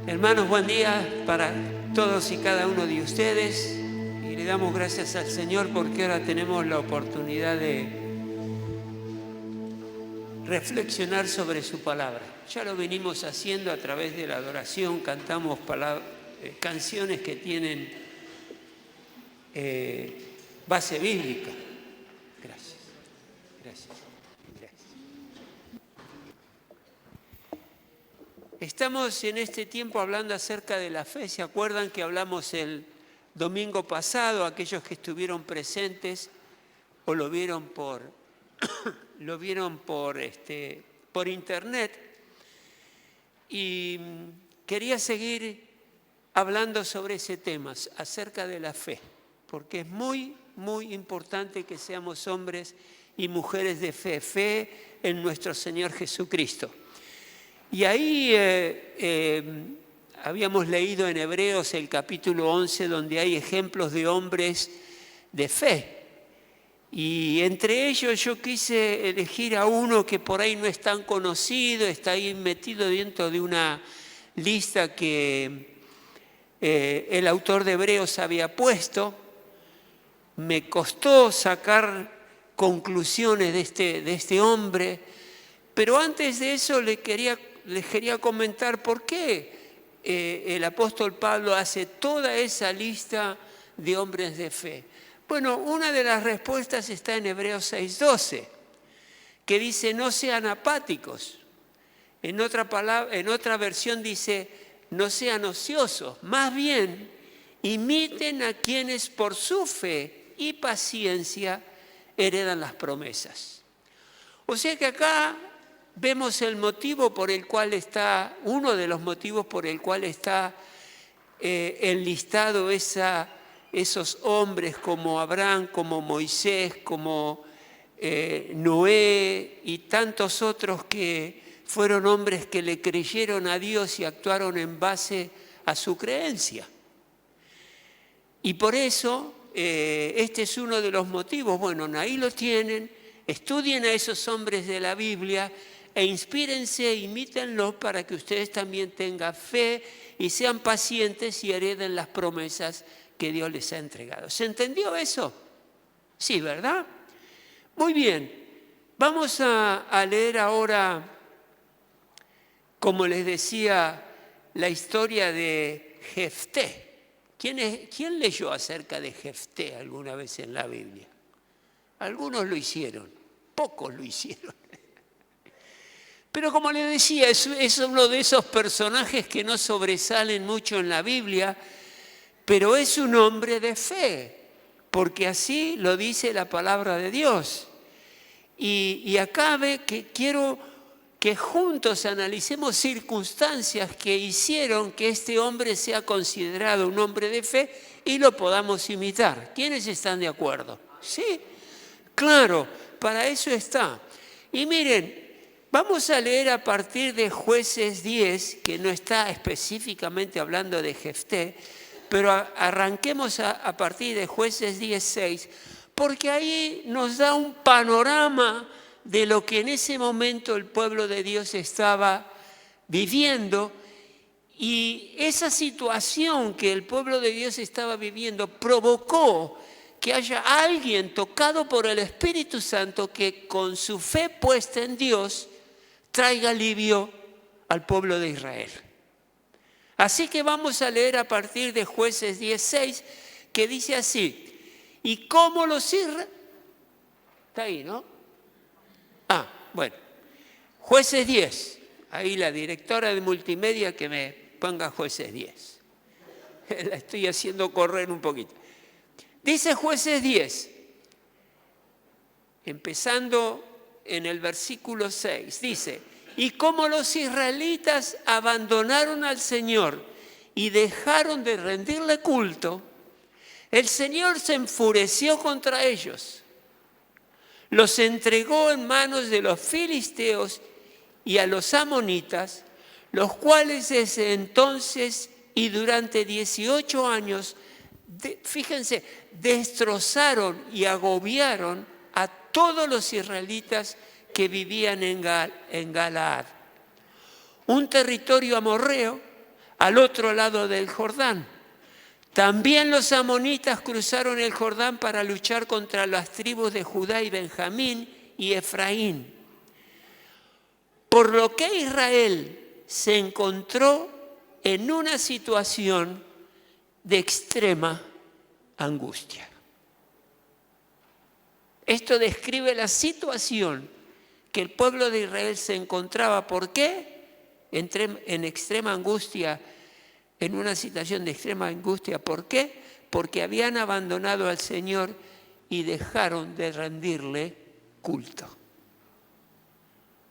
Hermanos, buen día para todos y cada uno de ustedes y le damos gracias al Señor porque ahora tenemos la oportunidad de reflexionar sobre su palabra. Ya lo venimos haciendo a través de la adoración, cantamos canciones que tienen base bíblica. Gracias. Estamos en este tiempo hablando acerca de la fe. ¿Se acuerdan que hablamos el domingo pasado? Aquellos que estuvieron presentes o lo vieron por internet. Y quería seguir hablando sobre ese tema, acerca de la fe, porque es muy, muy importante que seamos hombres y mujeres de fe, fe en nuestro Señor Jesucristo. Y ahí habíamos leído en Hebreos el capítulo 11, donde hay ejemplos de hombres de fe. Y entre ellos yo quise elegir a uno que por ahí no es tan conocido, está ahí metido dentro de una lista que el autor de Hebreos había puesto. Me costó sacar conclusiones de este hombre, pero antes de eso les quería comentar por qué el apóstol Pablo hace toda esa lista de hombres de fe. Bueno, una de las respuestas está en Hebreos 6:12, que dice: no sean apáticos. En otra versión dice: no sean ociosos, más bien imiten a quienes por su fe y paciencia heredan las promesas. O sea que acá vemos el motivo por el cual está, uno de los motivos por el cual está enlistado esos hombres como Abraham, como Moisés, como Noé y tantos otros que fueron hombres que le creyeron a Dios y actuaron en base a su creencia. Y por eso este es uno de los motivos. Bueno, ahí lo tienen, estudien a esos hombres de la Biblia e inspírense, imítenlos para que ustedes también tengan fe y sean pacientes y hereden las promesas que Dios les ha entregado. ¿Se entendió eso? Sí, ¿verdad? Muy bien. Vamos a leer ahora, como les decía, la historia de Jefté. ¿Quién leyó acerca de Jefté alguna vez en la Biblia? Algunos lo hicieron, pocos lo hicieron. Pero como les decía, es uno de esos personajes que no sobresalen mucho en la Biblia, pero es un hombre de fe, porque así lo dice la palabra de Dios. Y acá quiero que juntos analicemos circunstancias que hicieron que este hombre sea considerado un hombre de fe y lo podamos imitar. ¿Quiénes están de acuerdo? Sí, claro, para eso está. Y miren, vamos a leer a partir de Jueces 10, que no está específicamente hablando de Jefté, pero arranquemos a partir de Jueces 10:6, porque ahí nos da un panorama de lo que en ese momento el pueblo de Dios estaba viviendo, y esa situación que el pueblo de Dios estaba viviendo provocó que haya alguien tocado por el Espíritu Santo que con su fe puesta en Dios traiga alivio al pueblo de Israel. Así que vamos a leer a partir de Jueces 10:6, que dice así: ¿y cómo los israelitas? Está ahí, ¿no? Bueno, Jueces 10. Ahí la directora de multimedia que me ponga Jueces 10. La estoy haciendo correr un poquito. Dice Jueces 10, empezando en el versículo 6, dice: y como los israelitas abandonaron al Señor y dejaron de rendirle culto, el Señor se enfureció contra ellos. Los entregó en manos de los filisteos y a los amonitas, los cuales desde entonces y durante 18 años, fíjense, destrozaron y agobiaron a todos los israelitas que vivían en Galaad. Un territorio amorreo al otro lado del Jordán. También los amonitas cruzaron el Jordán para luchar contra las tribus de Judá y Benjamín y Efraín. Por lo que Israel se encontró en una situación de extrema angustia. Esto describe la situación que el pueblo de Israel se encontraba. ¿Por qué? En extrema angustia, en una situación de extrema angustia. ¿Por qué? Porque habían abandonado al Señor y dejaron de rendirle culto.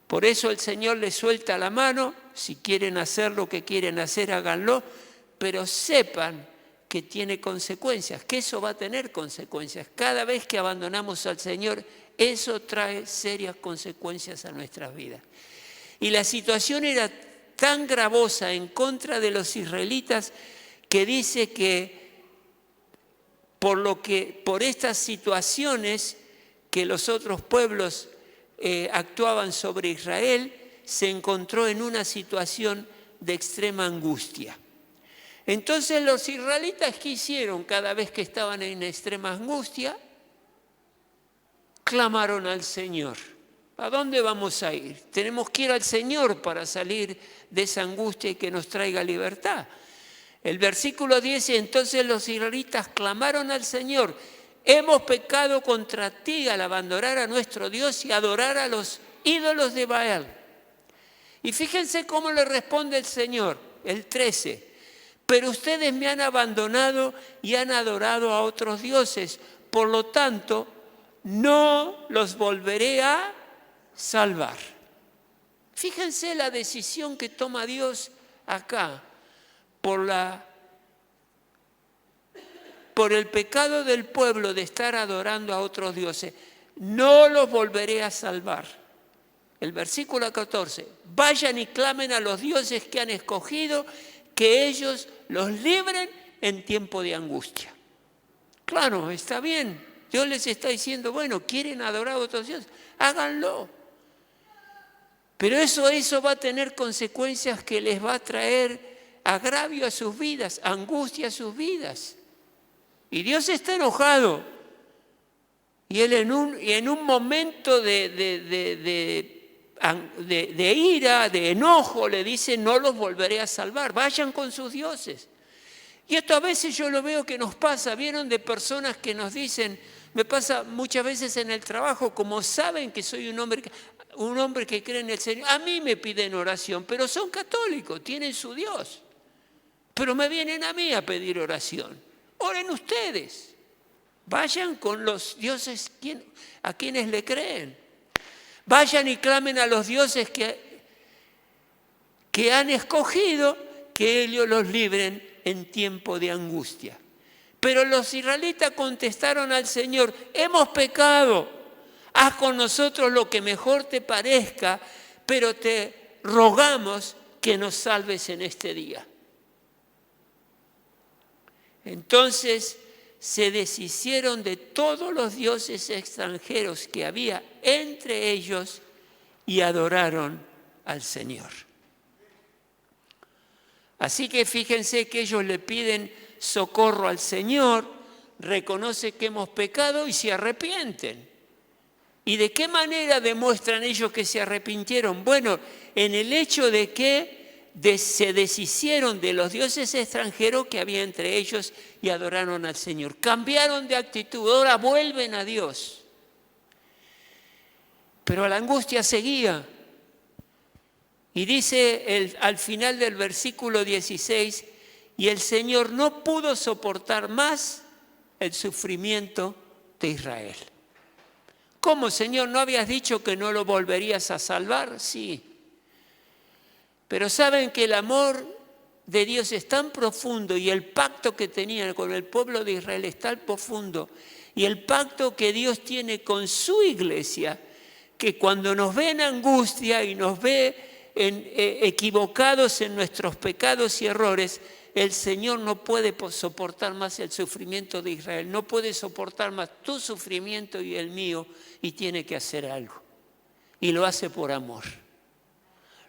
Por eso el Señor les suelta la mano. Si quieren hacer lo que quieren hacer, háganlo, pero sepan que tiene consecuencias, que eso va a tener consecuencias. Cada vez que abandonamos al Señor, eso trae serias consecuencias a nuestras vidas. Y la situación era tan gravosa en contra de los israelitas que dice que por estas situaciones que los otros pueblos actuaban sobre Israel, se encontró en una situación de extrema angustia. Entonces los israelitas, ¿qué hicieron cada vez que estaban en extrema angustia? Clamaron al Señor. ¿A dónde vamos a ir? Tenemos que ir al Señor para salir de esa angustia y que nos traiga libertad. El versículo 10, entonces los israelitas clamaron al Señor: hemos pecado contra ti al abandonar a nuestro Dios y adorar a los ídolos de Baal. Y fíjense cómo le responde el Señor, el 13. Pero ustedes me han abandonado y han adorado a otros dioses. Por lo tanto, no los volveré a salvar. Fíjense la decisión que toma Dios acá por el pecado del pueblo de estar adorando a otros dioses. No los volveré a salvar. El versículo 14. Vayan y clamen a los dioses que han escogido, que ellos los libren en tiempo de angustia. Claro, está bien. Dios les está diciendo, bueno, quieren adorar a otros dioses, háganlo. Pero eso va a tener consecuencias que les va a traer agravio a sus vidas, angustia a sus vidas. Y Dios está enojado. Y Él en un momento de ira, de enojo, le dice: no los volveré a salvar, vayan con sus dioses. Y esto a veces yo lo veo que nos pasa. ¿Vieron de personas que nos dicen? Me pasa muchas veces en el trabajo, como saben que soy un hombre que cree en el Señor, a mí me piden oración, pero son católicos, tienen su Dios. Pero me vienen a mí a pedir oración. Oren ustedes, vayan con los dioses a quienes le creen. Vayan y clamen a los dioses que han escogido, que ellos los libren en tiempo de angustia. Pero los israelitas contestaron al Señor: hemos pecado, haz con nosotros lo que mejor te parezca, pero te rogamos que nos salves en este día. Entonces se deshicieron de todos los dioses extranjeros que había entre ellos y adoraron al Señor. Así que fíjense que ellos le piden socorro al Señor, reconocen que hemos pecado y se arrepienten. ¿Y de qué manera demuestran ellos que se arrepintieron? Bueno, en el hecho de que se deshicieron de los dioses extranjeros que había entre ellos y adoraron al Señor. Cambiaron de actitud, ahora vuelven a Dios. Pero la angustia seguía. Y dice al final del versículo 16, y el Señor no pudo soportar más el sufrimiento de Israel. ¿Cómo, Señor? ¿No habías dicho que no lo volverías a salvar? Sí. Pero saben que el amor de Dios es tan profundo y el pacto que tenían con el pueblo de Israel es tan profundo, y el pacto que Dios tiene con su iglesia, que cuando nos ve en angustia y nos ve equivocados en nuestros pecados y errores, el Señor no puede soportar más el sufrimiento de Israel, no puede soportar más tu sufrimiento y el mío, y tiene que hacer algo. Y lo hace por amor.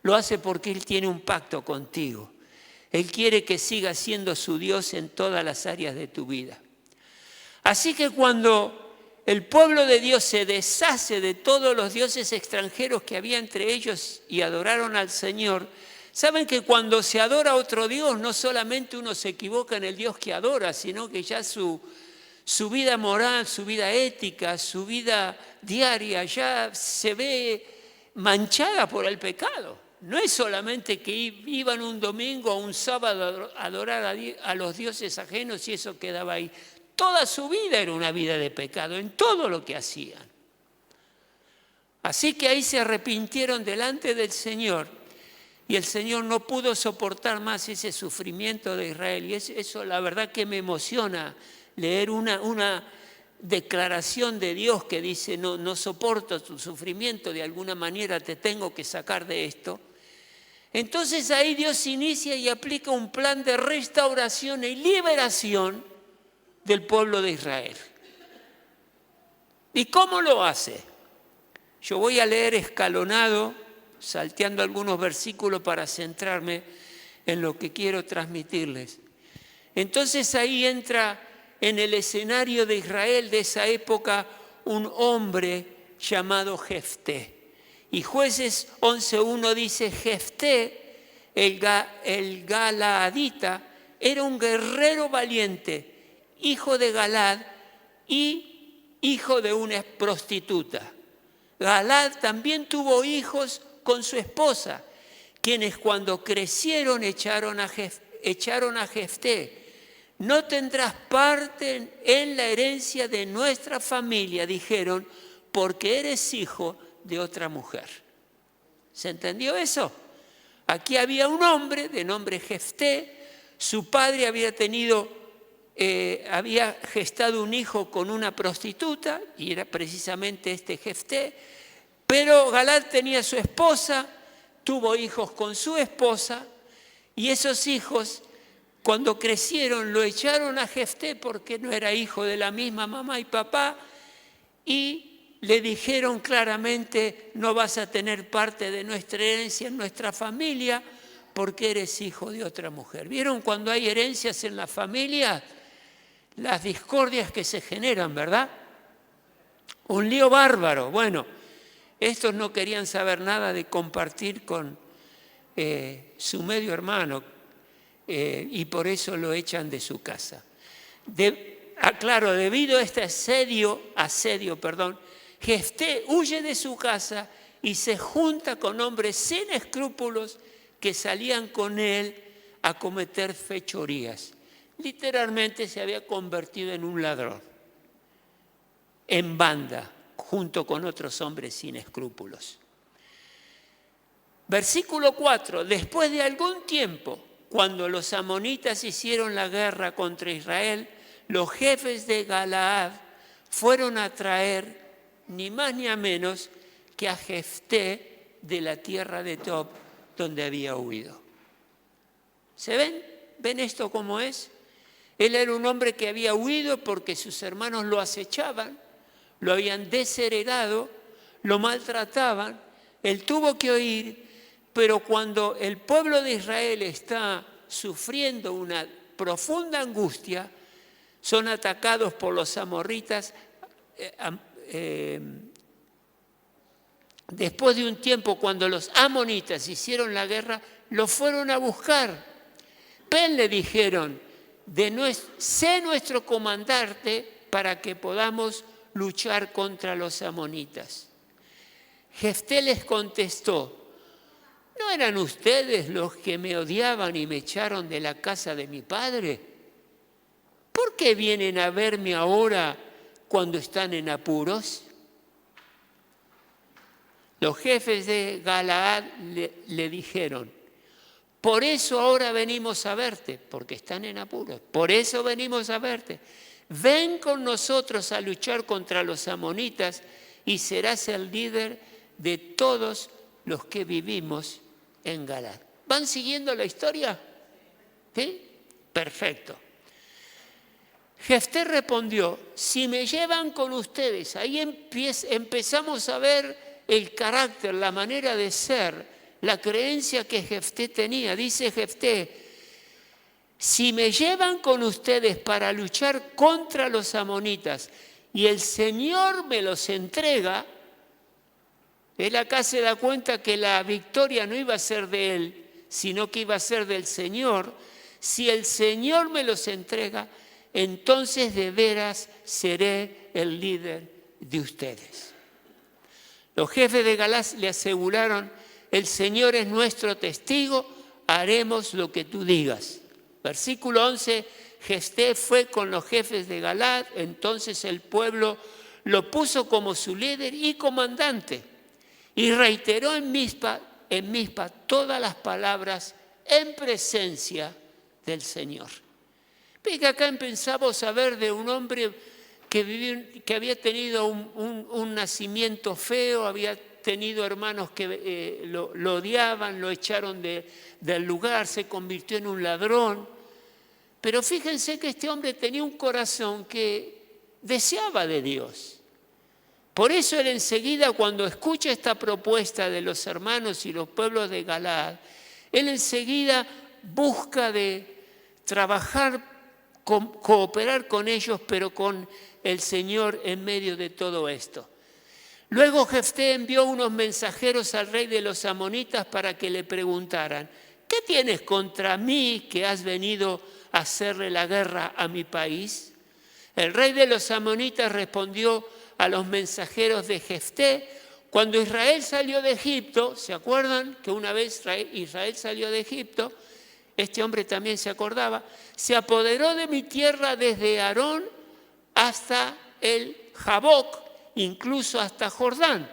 Lo hace porque Él tiene un pacto contigo. Él quiere que siga siendo su Dios en todas las áreas de tu vida. Así que cuando el pueblo de Dios se deshace de todos los dioses extranjeros que había entre ellos y adoraron al Señor, saben que cuando se adora a otro Dios, no solamente uno se equivoca en el Dios que adora, sino que ya su vida moral, su vida ética, su vida diaria ya se ve manchada por el pecado. No es solamente que iban un domingo o un sábado a adorar a los dioses ajenos y eso quedaba ahí. Toda su vida era una vida de pecado, en todo lo que hacían. Así que ahí se arrepintieron delante del Señor y el Señor no pudo soportar más ese sufrimiento de Israel. Y eso la verdad que me emociona leer una declaración de Dios que dice, no soporto tu sufrimiento, de alguna manera te tengo que sacar de esto. Entonces ahí Dios inicia y aplica un plan de restauración y liberación del pueblo de Israel. ¿Y cómo lo hace? Yo voy a leer escalonado, salteando algunos versículos para centrarme en lo que quiero transmitirles. Entonces ahí entra en el escenario de Israel de esa época un hombre llamado Jefté. Y Jueces 11:1 dice, Jefté, el galaadita, era un guerrero valiente, hijo de Galad y hijo de una prostituta. Galad también tuvo hijos con su esposa, quienes cuando crecieron echaron a Jefté. No tendrás parte en la herencia de nuestra familia, dijeron, porque eres hijo de otra mujer. ¿Se entendió eso? Aquí había un hombre de nombre Jefté, su padre había gestado un hijo con una prostituta, y era precisamente este Jefté, pero Galad tenía su esposa, tuvo hijos con su esposa, y esos hijos, cuando crecieron, lo echaron a Jefté porque no era hijo de la misma mamá y papá, y le dijeron claramente, no vas a tener parte de nuestra herencia en nuestra familia porque eres hijo de otra mujer. ¿Vieron cuando hay herencias en la familia? Las discordias que se generan, ¿verdad? Un lío bárbaro. Bueno, estos no querían saber nada de compartir con su medio hermano y por eso lo echan de su casa. Claro, debido a este asedio, Jefté huye de su casa y se junta con hombres sin escrúpulos que salían con él a cometer fechorías. Literalmente se había convertido en un ladrón, en banda, junto con otros hombres sin escrúpulos. Versículo 4, después de algún tiempo, cuando los amonitas hicieron la guerra contra Israel, los jefes de Galaad fueron a traer ni más ni a menos que a Jefté de la tierra de Tob, donde había huido. ¿Se ven? ¿Ven esto cómo es? Él era un hombre que había huido porque sus hermanos lo acechaban, lo habían desheredado, lo maltrataban. Él tuvo que huir, pero cuando el pueblo de Israel está sufriendo una profunda angustia, son atacados por los amorritas. Después de un tiempo, cuando los amonitas hicieron la guerra, los fueron a buscar. Ven, le dijeron, sé nuestro comandante para que podamos luchar contra los amonitas. Jefté les contestó, ¿no eran ustedes los que me odiaban y me echaron de la casa de mi padre? ¿Por qué vienen a verme ahora cuando están en apuros? Los jefes de Galaad le dijeron, por eso ahora venimos a verte, porque están en apuros, por eso venimos a verte. Ven con nosotros a luchar contra los amonitas y serás el líder de todos los que vivimos en Galaad. ¿Van siguiendo la historia? ¿Sí? Perfecto. Jefté respondió, si me llevan con ustedes, ahí empezamos a ver el carácter, la manera de ser, la creencia que Jefté tenía. Dice Jefté, si me llevan con ustedes para luchar contra los amonitas y el Señor me los entrega, él acá se da cuenta que la victoria no iba a ser de él, sino que iba a ser del Señor. Si el Señor me los entrega, entonces de veras seré el líder de ustedes. Los jefes de Galaad le aseguraron: el Señor es nuestro testigo, haremos lo que tú digas. Versículo 11, Jefté fue con los jefes de Galaad, entonces el pueblo lo puso como su líder y comandante, y reiteró en Mizpa todas las palabras en presencia del Señor. Ve que acá empezamos a ver de un hombre que había tenido un nacimiento feo, había tenido hermanos que lo odiaban, lo echaron del lugar, se convirtió en un ladrón. Pero fíjense que este hombre tenía un corazón que deseaba de Dios. Por eso él enseguida, cuando escucha esta propuesta de los hermanos y los pueblos de Galaad, él enseguida busca de trabajar, cooperar con ellos, pero con el Señor en medio de todo esto. Luego Jefté envió unos mensajeros al rey de los amonitas para que le preguntaran: ¿qué tienes contra mí que has venido a hacerle la guerra a mi país? El rey de los amonitas respondió a los mensajeros de Jefté: cuando Israel salió de Egipto, ¿se acuerdan que una vez Israel salió de Egipto? Este hombre también se acordaba. Se apoderó de mi tierra desde Arón hasta el Jaboc, incluso hasta Jordán.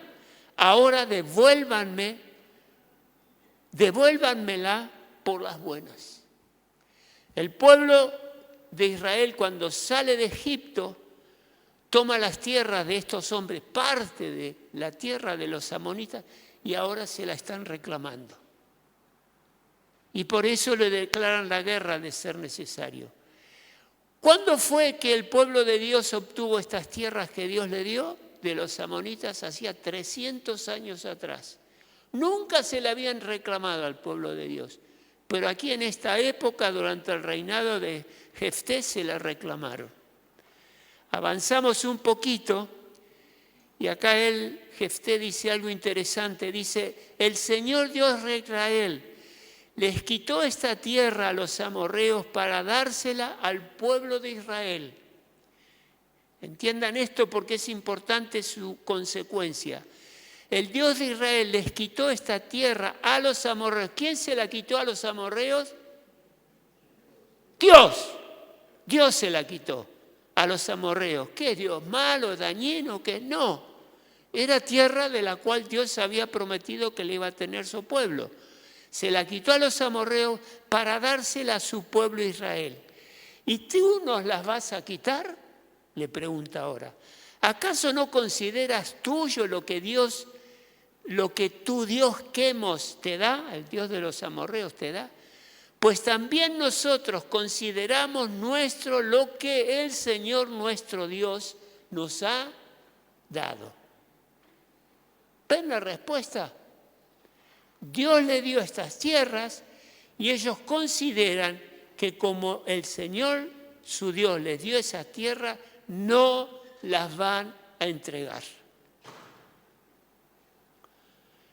Ahora devuélvanmela por las buenas. El pueblo de Israel, cuando sale de Egipto, toma las tierras de estos hombres, parte de la tierra de los amonitas, y ahora se la están reclamando. Y por eso le declaran la guerra de ser necesario. ¿Cuándo fue que el pueblo de Dios obtuvo estas tierras que Dios le dio de los amonitas? Hacía 300 años atrás. Nunca se le habían reclamado al pueblo de Dios. Pero aquí en esta época, durante el reinado de Jefté, se le reclamaron. Avanzamos un poquito y acá Jefté dice algo interesante. Dice: el Señor Dios de Israel les quitó esta tierra a los amorreos para dársela al pueblo de Israel. Entiendan esto porque es importante su consecuencia. El Dios de Israel les quitó esta tierra a los amorreos. ¿Quién se la quitó a los amorreos? Dios. Dios se la quitó a los amorreos. ¿Qué es Dios? ¿Malo, dañino? ¿Qué? No. Era tierra de la cual Dios había prometido que le iba a tener su pueblo. Se la quitó a los amorreos para dársela a su pueblo Israel. ¿Y tú nos las vas a quitar? Le pregunta ahora. ¿Acaso no consideras tuyo lo que tu Dios Quemos te da, el Dios de los amorreos te da? Pues también nosotros consideramos nuestro lo que el Señor nuestro Dios nos ha dado. ¿Ven la respuesta? Dios le dio estas tierras y ellos consideran que como el Señor, su Dios, les dio esa tierra, no las van a entregar.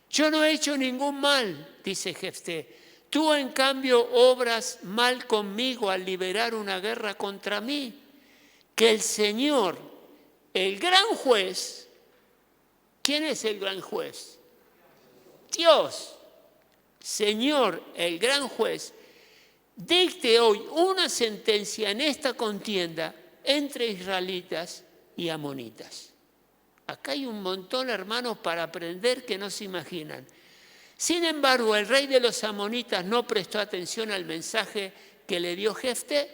Yo no he hecho ningún mal, dice Jefté. Tú, en cambio, obras mal conmigo al liberar una guerra contra mí. Que el Señor, el gran juez, ¿quién es el gran juez? Dios. Señor, el gran juez, dicte hoy una sentencia en esta contienda entre israelitas y amonitas. Acá hay un montón, hermanos, para aprender que no se imaginan. Sin embargo, el rey de los amonitas no prestó atención al mensaje que le dio Jefté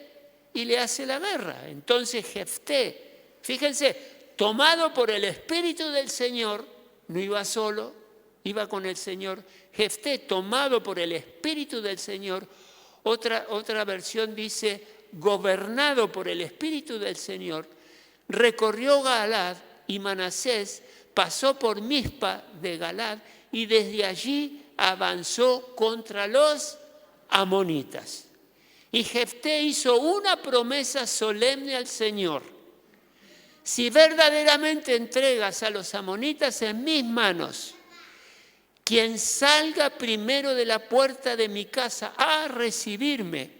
y le hace la guerra. Entonces Jefté, fíjense, tomado por el Espíritu del Señor, no iba solo, iba con el Señor. Jefté, tomado por el Espíritu del Señor, otra versión dice, gobernado por el Espíritu del Señor, recorrió Galaad y Manasés, pasó por Mizpa de Galaad y desde allí avanzó contra los amonitas. Y Jefté hizo una promesa solemne al Señor: si verdaderamente entregas a los amonitas en mis manos, quien salga primero de la puerta de mi casa a recibirme,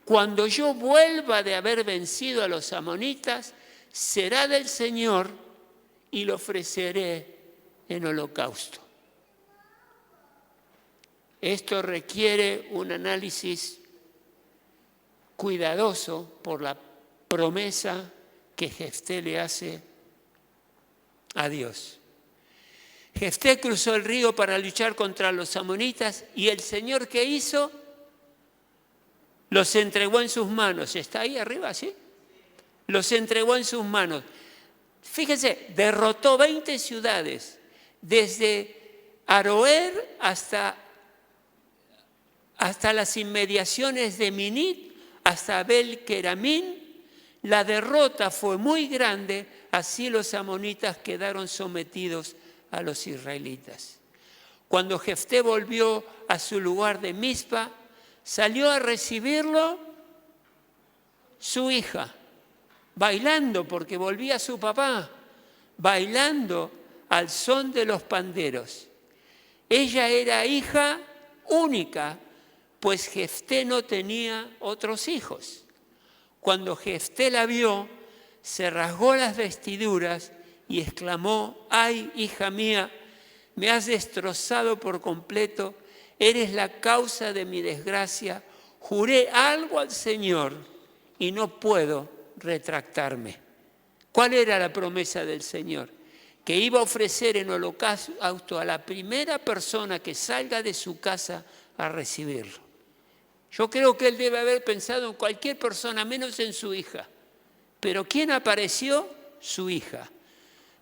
cuando yo vuelva de haber vencido a los amonitas, será del Señor y lo ofreceré en holocausto. Esto requiere un análisis cuidadoso por la promesa que Jefté le hace a Dios. Jefté cruzó el río para luchar contra los amonitas y el Señor, ¿qué hizo? Los entregó en sus manos. ¿Está ahí arriba, sí? Los entregó en sus manos. Fíjense, derrotó 20 ciudades, desde Aroer hasta las inmediaciones de Minit, hasta Abel-Keramín. La derrota fue muy grande, así los amonitas quedaron sometidos a los israelitas. Cuando Jefté volvió a su lugar de Mizpa, salió a recibirlo su hija, bailando, porque volvía su papá, bailando al son de los panderos. Ella era hija única, pues Jefté no tenía otros hijos. Cuando Jefté la vio, se rasgó las vestiduras y exclamó: ¡ay, hija mía, me has destrozado por completo! Eres la causa de mi desgracia. Juré algo al Señor y no puedo retractarme. ¿Cuál era la promesa del Señor? Que iba a ofrecer en holocausto a la primera persona que salga de su casa a recibirlo. Yo creo que él debe haber pensado en cualquier persona, menos en su hija. Pero ¿quién apareció? Su hija.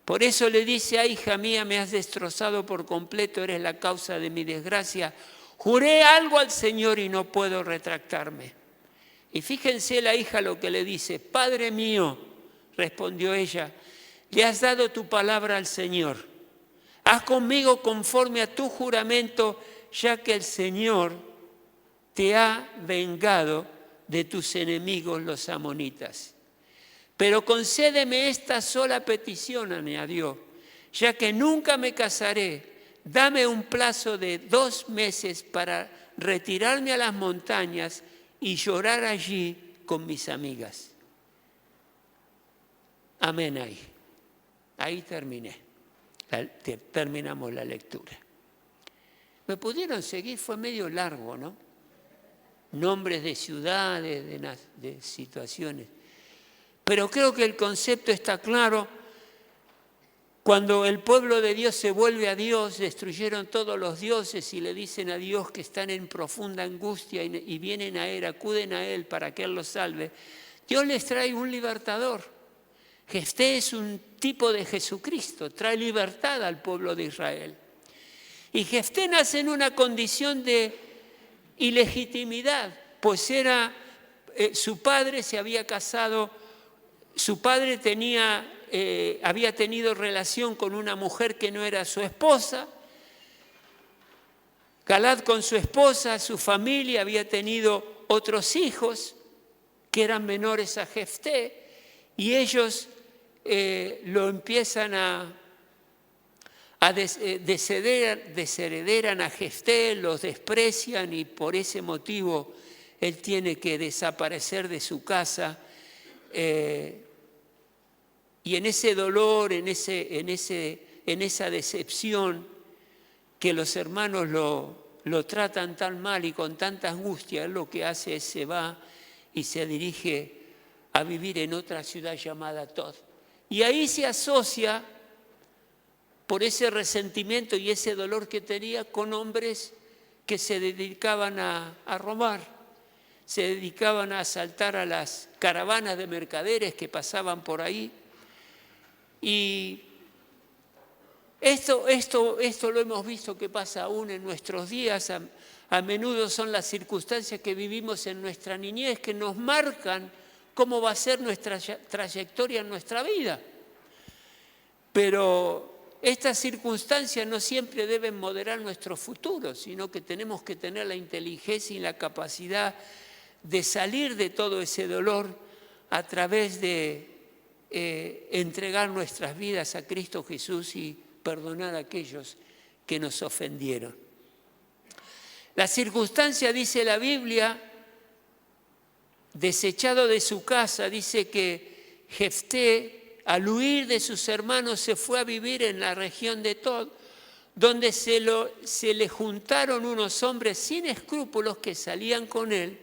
Por eso le dice: ay, hija mía, me has destrozado por completo, eres la causa de mi desgracia. Juré algo al Señor y no puedo retractarme. Y fíjense la hija lo que le dice: Padre mío, respondió ella, le has dado tu palabra al Señor. Haz conmigo conforme a tu juramento, ya que el Señor te ha vengado de tus enemigos los amonitas. Pero concédeme esta sola petición, añadió, ya que nunca me casaré. Dame un plazo de 2 meses para retirarme a las montañas y llorar allí con mis amigas. Amén ahí. Ahí terminé. Terminamos la lectura. ¿Me pudieron seguir? Fue medio largo, ¿no? Nombres de ciudades, de situaciones. Pero creo que el concepto está claro. Cuando el pueblo de Dios se vuelve a Dios, destruyeron todos los dioses y le dicen a Dios que están en profunda angustia y vienen a Él, acuden a Él para que Él los salve. Dios les trae un libertador. Jefté es un tipo de Jesucristo, trae libertad al pueblo de Israel. Y Jefté nace en una condición de ilegitimidad, pues su padre se había casado, su padre había tenido relación con una mujer que no era su esposa. Galad con su esposa, su familia, había tenido otros hijos que eran menores a Jefté, y ellos lo empiezan desheredan a Jefté, los desprecian, y por ese motivo él tiene que desaparecer de su casa. Y en ese dolor, en esa decepción, que los hermanos lo tratan tan mal y con tanta angustia, él lo que hace es se va y se dirige a vivir en otra ciudad llamada Tod. Y ahí se asocia, por ese resentimiento y ese dolor que tenía, con hombres que se dedicaban a robar, se dedicaban a asaltar a las caravanas de mercaderes que pasaban por ahí. Y esto lo hemos visto que pasa aún en nuestros días. A menudo son las circunstancias que vivimos en nuestra niñez que nos marcan cómo va a ser nuestra trayectoria en nuestra vida. Pero estas circunstancias no siempre deben moderar nuestro futuro, sino que tenemos que tener la inteligencia y la capacidad de salir de todo ese dolor a través de entregar nuestras vidas a Cristo Jesús y perdonar a aquellos que nos ofendieron. La circunstancia, dice la Biblia, desechado de su casa, dice que Jefté, al huir de sus hermanos, se fue a vivir en la región de Tod, donde se le juntaron unos hombres sin escrúpulos que salían con él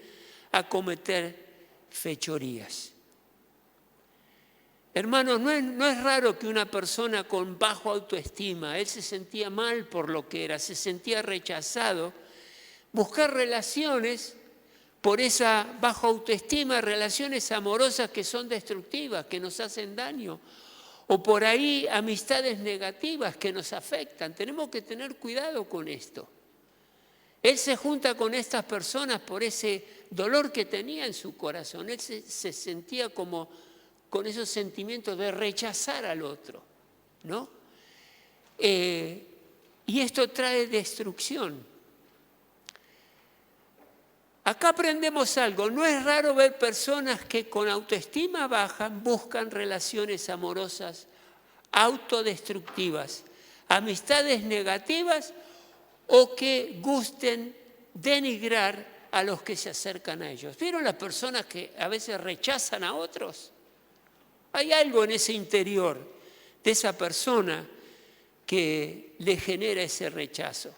a cometer fechorías. Hermanos, no es raro que una persona con bajo autoestima, él se sentía mal por lo que era, se sentía rechazado, buscar relaciones por esa baja autoestima, relaciones amorosas que son destructivas, que nos hacen daño, o por ahí amistades negativas que nos afectan. Tenemos que tener cuidado con esto. Él se junta con estas personas por ese dolor que tenía en su corazón. Él se sentía como con esos sentimientos de rechazar al otro, ¿no? Y esto trae destrucción. Acá aprendemos algo. No es raro ver personas que con autoestima baja buscan relaciones amorosas autodestructivas, amistades negativas o que gusten denigrar a los que se acercan a ellos. ¿Vieron las personas que a veces rechazan a otros? Hay algo en ese interior de esa persona que le genera ese rechazo.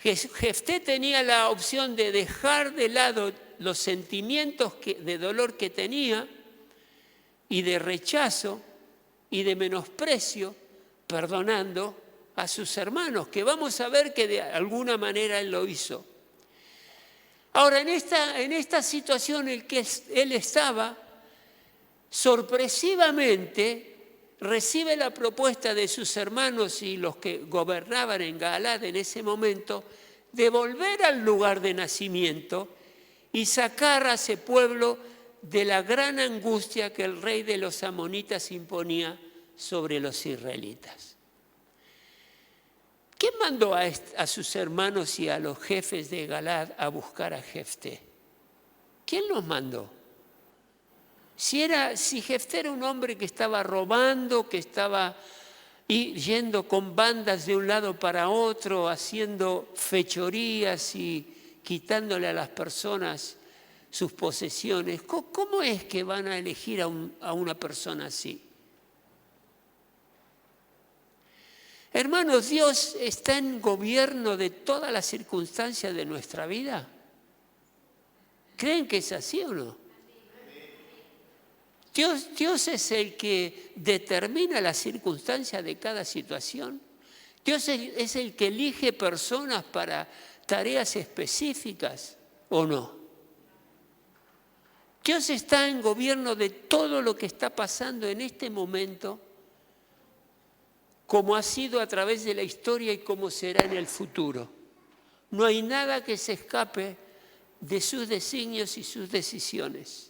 Jefté tenía la opción de dejar de lado los sentimientos de dolor que tenía y de rechazo y de menosprecio, perdonando a sus hermanos, que vamos a ver que de alguna manera él lo hizo. Ahora, en esta situación en que él estaba, sorpresivamente recibe la propuesta de sus hermanos y los que gobernaban en Galaad en ese momento de volver al lugar de nacimiento y sacar a ese pueblo de la gran angustia que el rey de los amonitas imponía sobre los israelitas. ¿Quién mandó a sus hermanos y a los jefes de Galaad a buscar a Jefté? ¿Quién los mandó? Si Jefté era un hombre que estaba robando, que estaba yendo con bandas de un lado para otro, haciendo fechorías y quitándole a las personas sus posesiones, ¿cómo es que van a elegir a una persona así? Hermanos, Dios está en gobierno de todas las circunstancias de nuestra vida. ¿Creen que es así o no? Dios es el que determina las circunstancias de cada situación. Dios es el que elige personas para tareas específicas, ¿o no? Dios está en gobierno de todo lo que está pasando en este momento, como ha sido a través de la historia y como será en el futuro. No hay nada que se escape de sus designios y sus decisiones.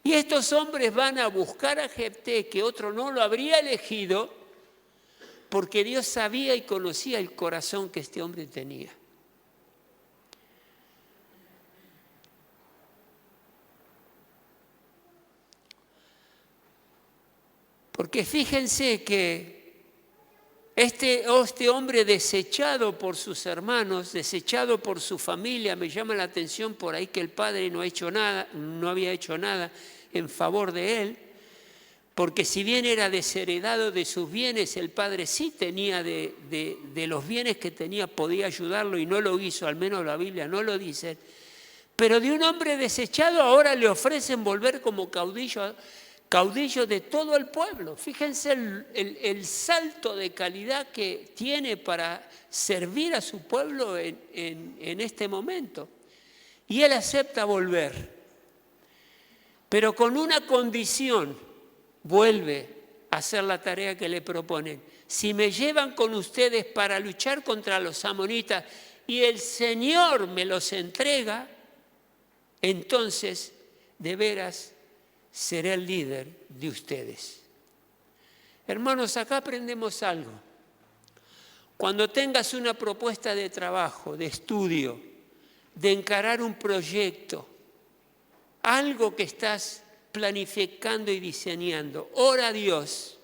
Y estos hombres van a buscar a Jefté, que otro no lo habría elegido, porque Dios sabía y conocía el corazón que este hombre tenía. Porque fíjense que este hombre desechado por sus hermanos, desechado por su familia, me llama la atención por ahí que el padre no había hecho nada en favor de él, porque si bien era desheredado de sus bienes, el padre sí tenía de los bienes que tenía, podía ayudarlo y no lo hizo, al menos la Biblia no lo dice. Pero de un hombre desechado ahora le ofrecen volver como caudillo de todo el pueblo. Fíjense el salto de calidad que tiene para servir a su pueblo en este momento. Y él acepta volver, pero con una condición: vuelve a hacer la tarea que le proponen. Si me llevan con ustedes para luchar contra los amonitas y el Señor me los entrega, entonces de veras seré el líder de ustedes. Hermanos, acá aprendemos algo. Cuando tengas una propuesta de trabajo, de estudio, de encarar un proyecto, algo que estás planificando y diseñando. Ora a Dios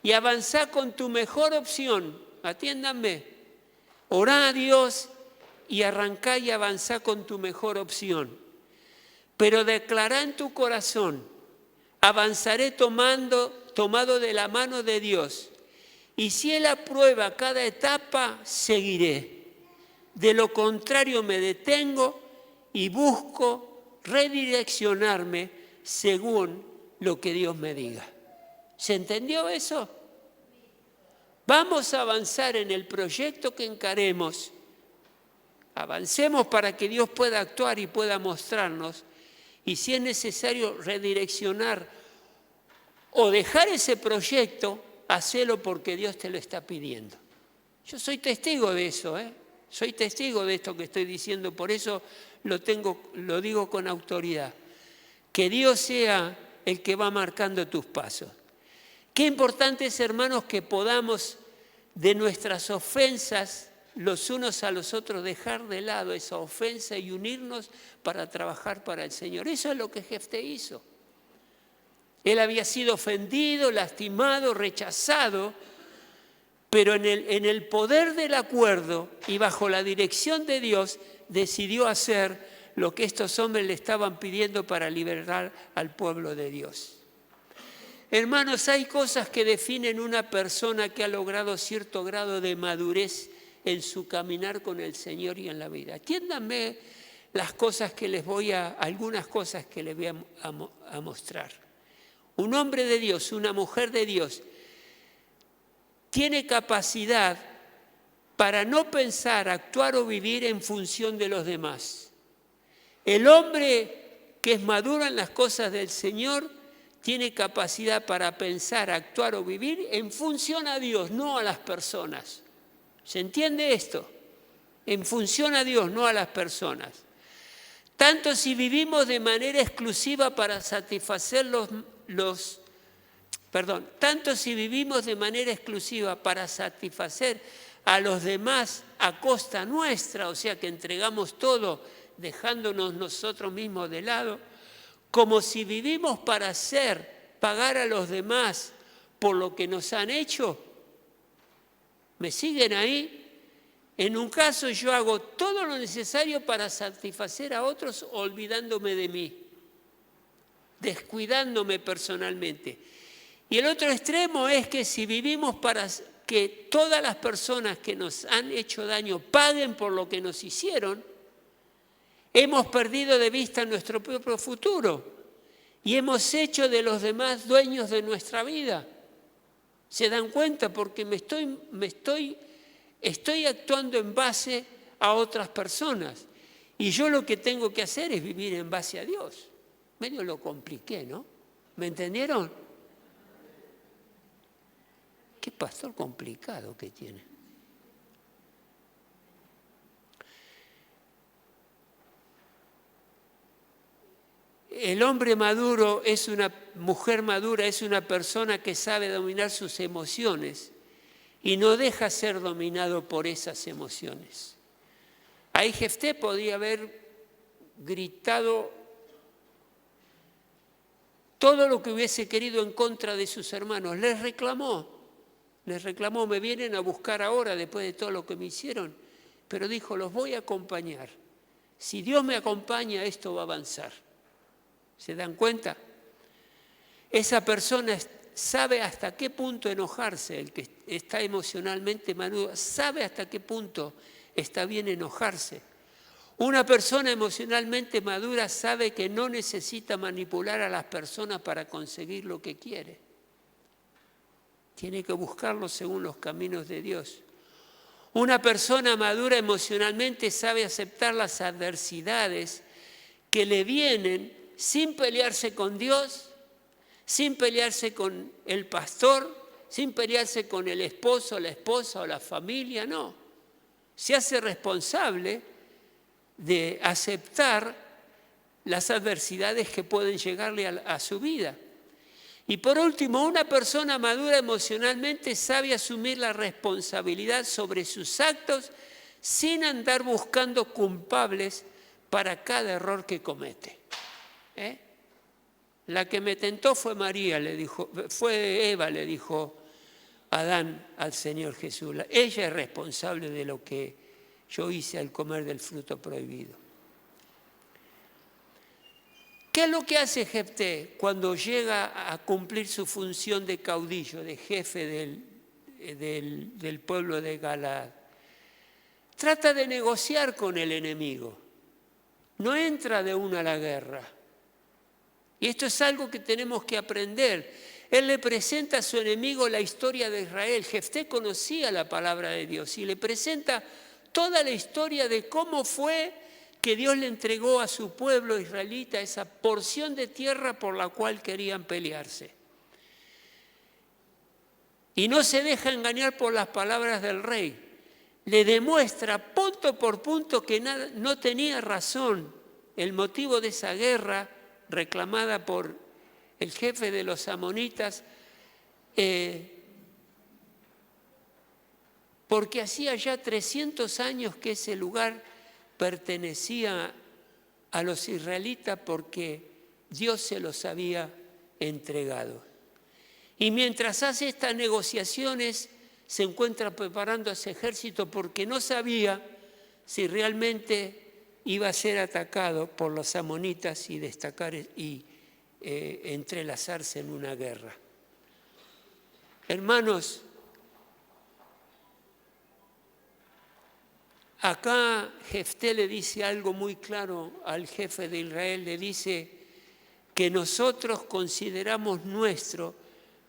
y avanzá con tu mejor opción. Atiéndanme. Orá a Dios y arrancá y avanzá con tu mejor opción. Pero declará en tu corazón: avanzaré tomado de la mano de Dios. Y si Él aprueba cada etapa, seguiré. De lo contrario, me detengo y busco redireccionarme según lo que Dios me diga. ¿Se entendió eso? Vamos a avanzar en el proyecto que encaremos. Avancemos para que Dios pueda actuar y pueda mostrarnos. Y si es necesario redireccionar o dejar ese proyecto, hacelo porque Dios te lo está pidiendo. Yo soy testigo de eso, Soy testigo de esto que estoy diciendo, por eso lo digo con autoridad. Que Dios sea el que va marcando tus pasos. Qué importante es, hermanos, que podamos de nuestras ofensas los unos a los otros dejar de lado esa ofensa y unirnos para trabajar para el Señor. Eso es lo que Jefté hizo. Él había sido ofendido, lastimado, rechazado, pero en el poder del acuerdo y bajo la dirección de Dios decidió hacer lo que estos hombres le estaban pidiendo para liberar al pueblo de Dios. Hermanos, hay cosas que definen una persona que ha logrado cierto grado de madurez en su caminar con el Señor y en la vida. Atiéndanme algunas cosas que les voy a mostrar. Un hombre de Dios, una mujer de Dios, tiene capacidad para no pensar, actuar o vivir en función de los demás. El hombre que es maduro en las cosas del Señor tiene capacidad para pensar, actuar o vivir en función a Dios, no a las personas. ¿Se entiende esto? En función a Dios, no a las personas. Tanto si vivimos de manera exclusiva para satisfacer tanto si vivimos de manera exclusiva para satisfacer a los demás a costa nuestra, o sea que entregamos todo dejándonos nosotros mismos de lado, como si vivimos para pagar a los demás por lo que nos han hecho. ¿Me siguen ahí? En un caso yo hago todo lo necesario para satisfacer a otros olvidándome de mí, descuidándome personalmente. Y el otro extremo es que si vivimos para que todas las personas que nos han hecho daño paguen por lo que nos hicieron, hemos perdido de vista nuestro propio futuro y hemos hecho de los demás dueños de nuestra vida. ¿Se dan cuenta? Porque estoy actuando en base a otras personas. Y yo lo que tengo que hacer es vivir en base a Dios. Medio lo compliqué, ¿no? ¿Me entendieron? Qué pastor complicado que tiene. El hombre maduro mujer madura es una persona que sabe dominar sus emociones y no deja ser dominado por esas emociones. Ahí Jefté podía haber gritado todo lo que hubiese querido en contra de sus hermanos. Les reclamó, me vienen a buscar ahora después de todo lo que me hicieron, pero dijo, los voy a acompañar. Si Dios me acompaña, esto va a avanzar. ¿Se dan cuenta? Esa persona sabe hasta qué punto enojarse, el que está emocionalmente maduro, sabe hasta qué punto está bien enojarse. Una persona emocionalmente madura sabe que no necesita manipular a las personas para conseguir lo que quiere. Tiene que buscarlo según los caminos de Dios. Una persona madura emocionalmente sabe aceptar las adversidades que le vienen sin pelearse con Dios, sin pelearse con el pastor, sin pelearse con el esposo, la esposa o la familia, no. Se hace responsable de aceptar las adversidades que pueden llegarle a su vida. Y por último, una persona madura emocionalmente sabe asumir la responsabilidad sobre sus actos sin andar buscando culpables para cada error que comete. La que me tentó fue María, le dijo, fue Eva, le dijo Adán al Señor Jesús. Ella es responsable de lo que yo hice al comer del fruto prohibido. ¿Qué es lo que hace Jefté cuando llega a cumplir su función de caudillo, de jefe del pueblo de Galaad? Trata de negociar con el enemigo, no entra de una a la guerra. Y esto es algo que tenemos que aprender. Él le presenta a su enemigo la historia de Israel. Jefté conocía la palabra de Dios y le presenta toda la historia de cómo fue que Dios le entregó a su pueblo israelita esa porción de tierra por la cual querían pelearse. Y no se deja engañar por las palabras del rey. Le demuestra punto por punto que no tenía razón el motivo de esa guerra reclamada por el jefe de los amonitas, porque hacía ya 300 años que ese lugar pertenecía a los israelitas porque Dios se los había entregado. Y mientras hace estas negociaciones, se encuentra preparando a ese ejército porque no sabía si realmente iba a ser atacado por los amonitas y entrelazarse en una guerra. Hermanos, acá Jefté le dice algo muy claro al jefe de Israel, le dice que nosotros consideramos nuestro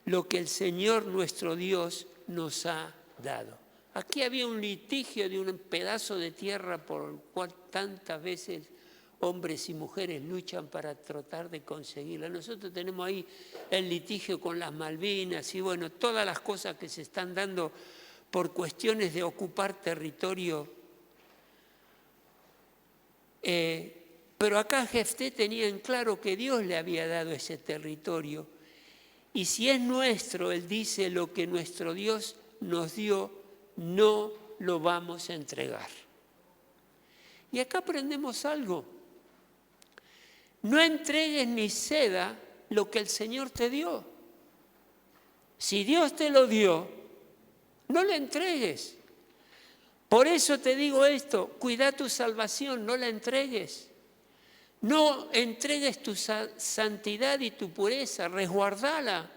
lo que el Señor nuestro Dios nos ha dado. Aquí había un litigio de un pedazo de tierra por el cual tantas veces hombres y mujeres luchan para tratar de conseguirla. Nosotros tenemos ahí el litigio con las Malvinas y bueno, todas las cosas que se están dando por cuestiones de ocupar territorio. Pero acá Jefté tenía en claro que Dios le había dado ese territorio. Y si es nuestro, él dice, lo que nuestro Dios nos dio, no lo vamos a entregar. Y acá aprendemos algo. No entregues ni ceda lo que el Señor te dio. Si Dios te lo dio, no lo entregues. Por eso te digo esto, cuida tu salvación, no la entregues. No entregues tu santidad y tu pureza, resguardala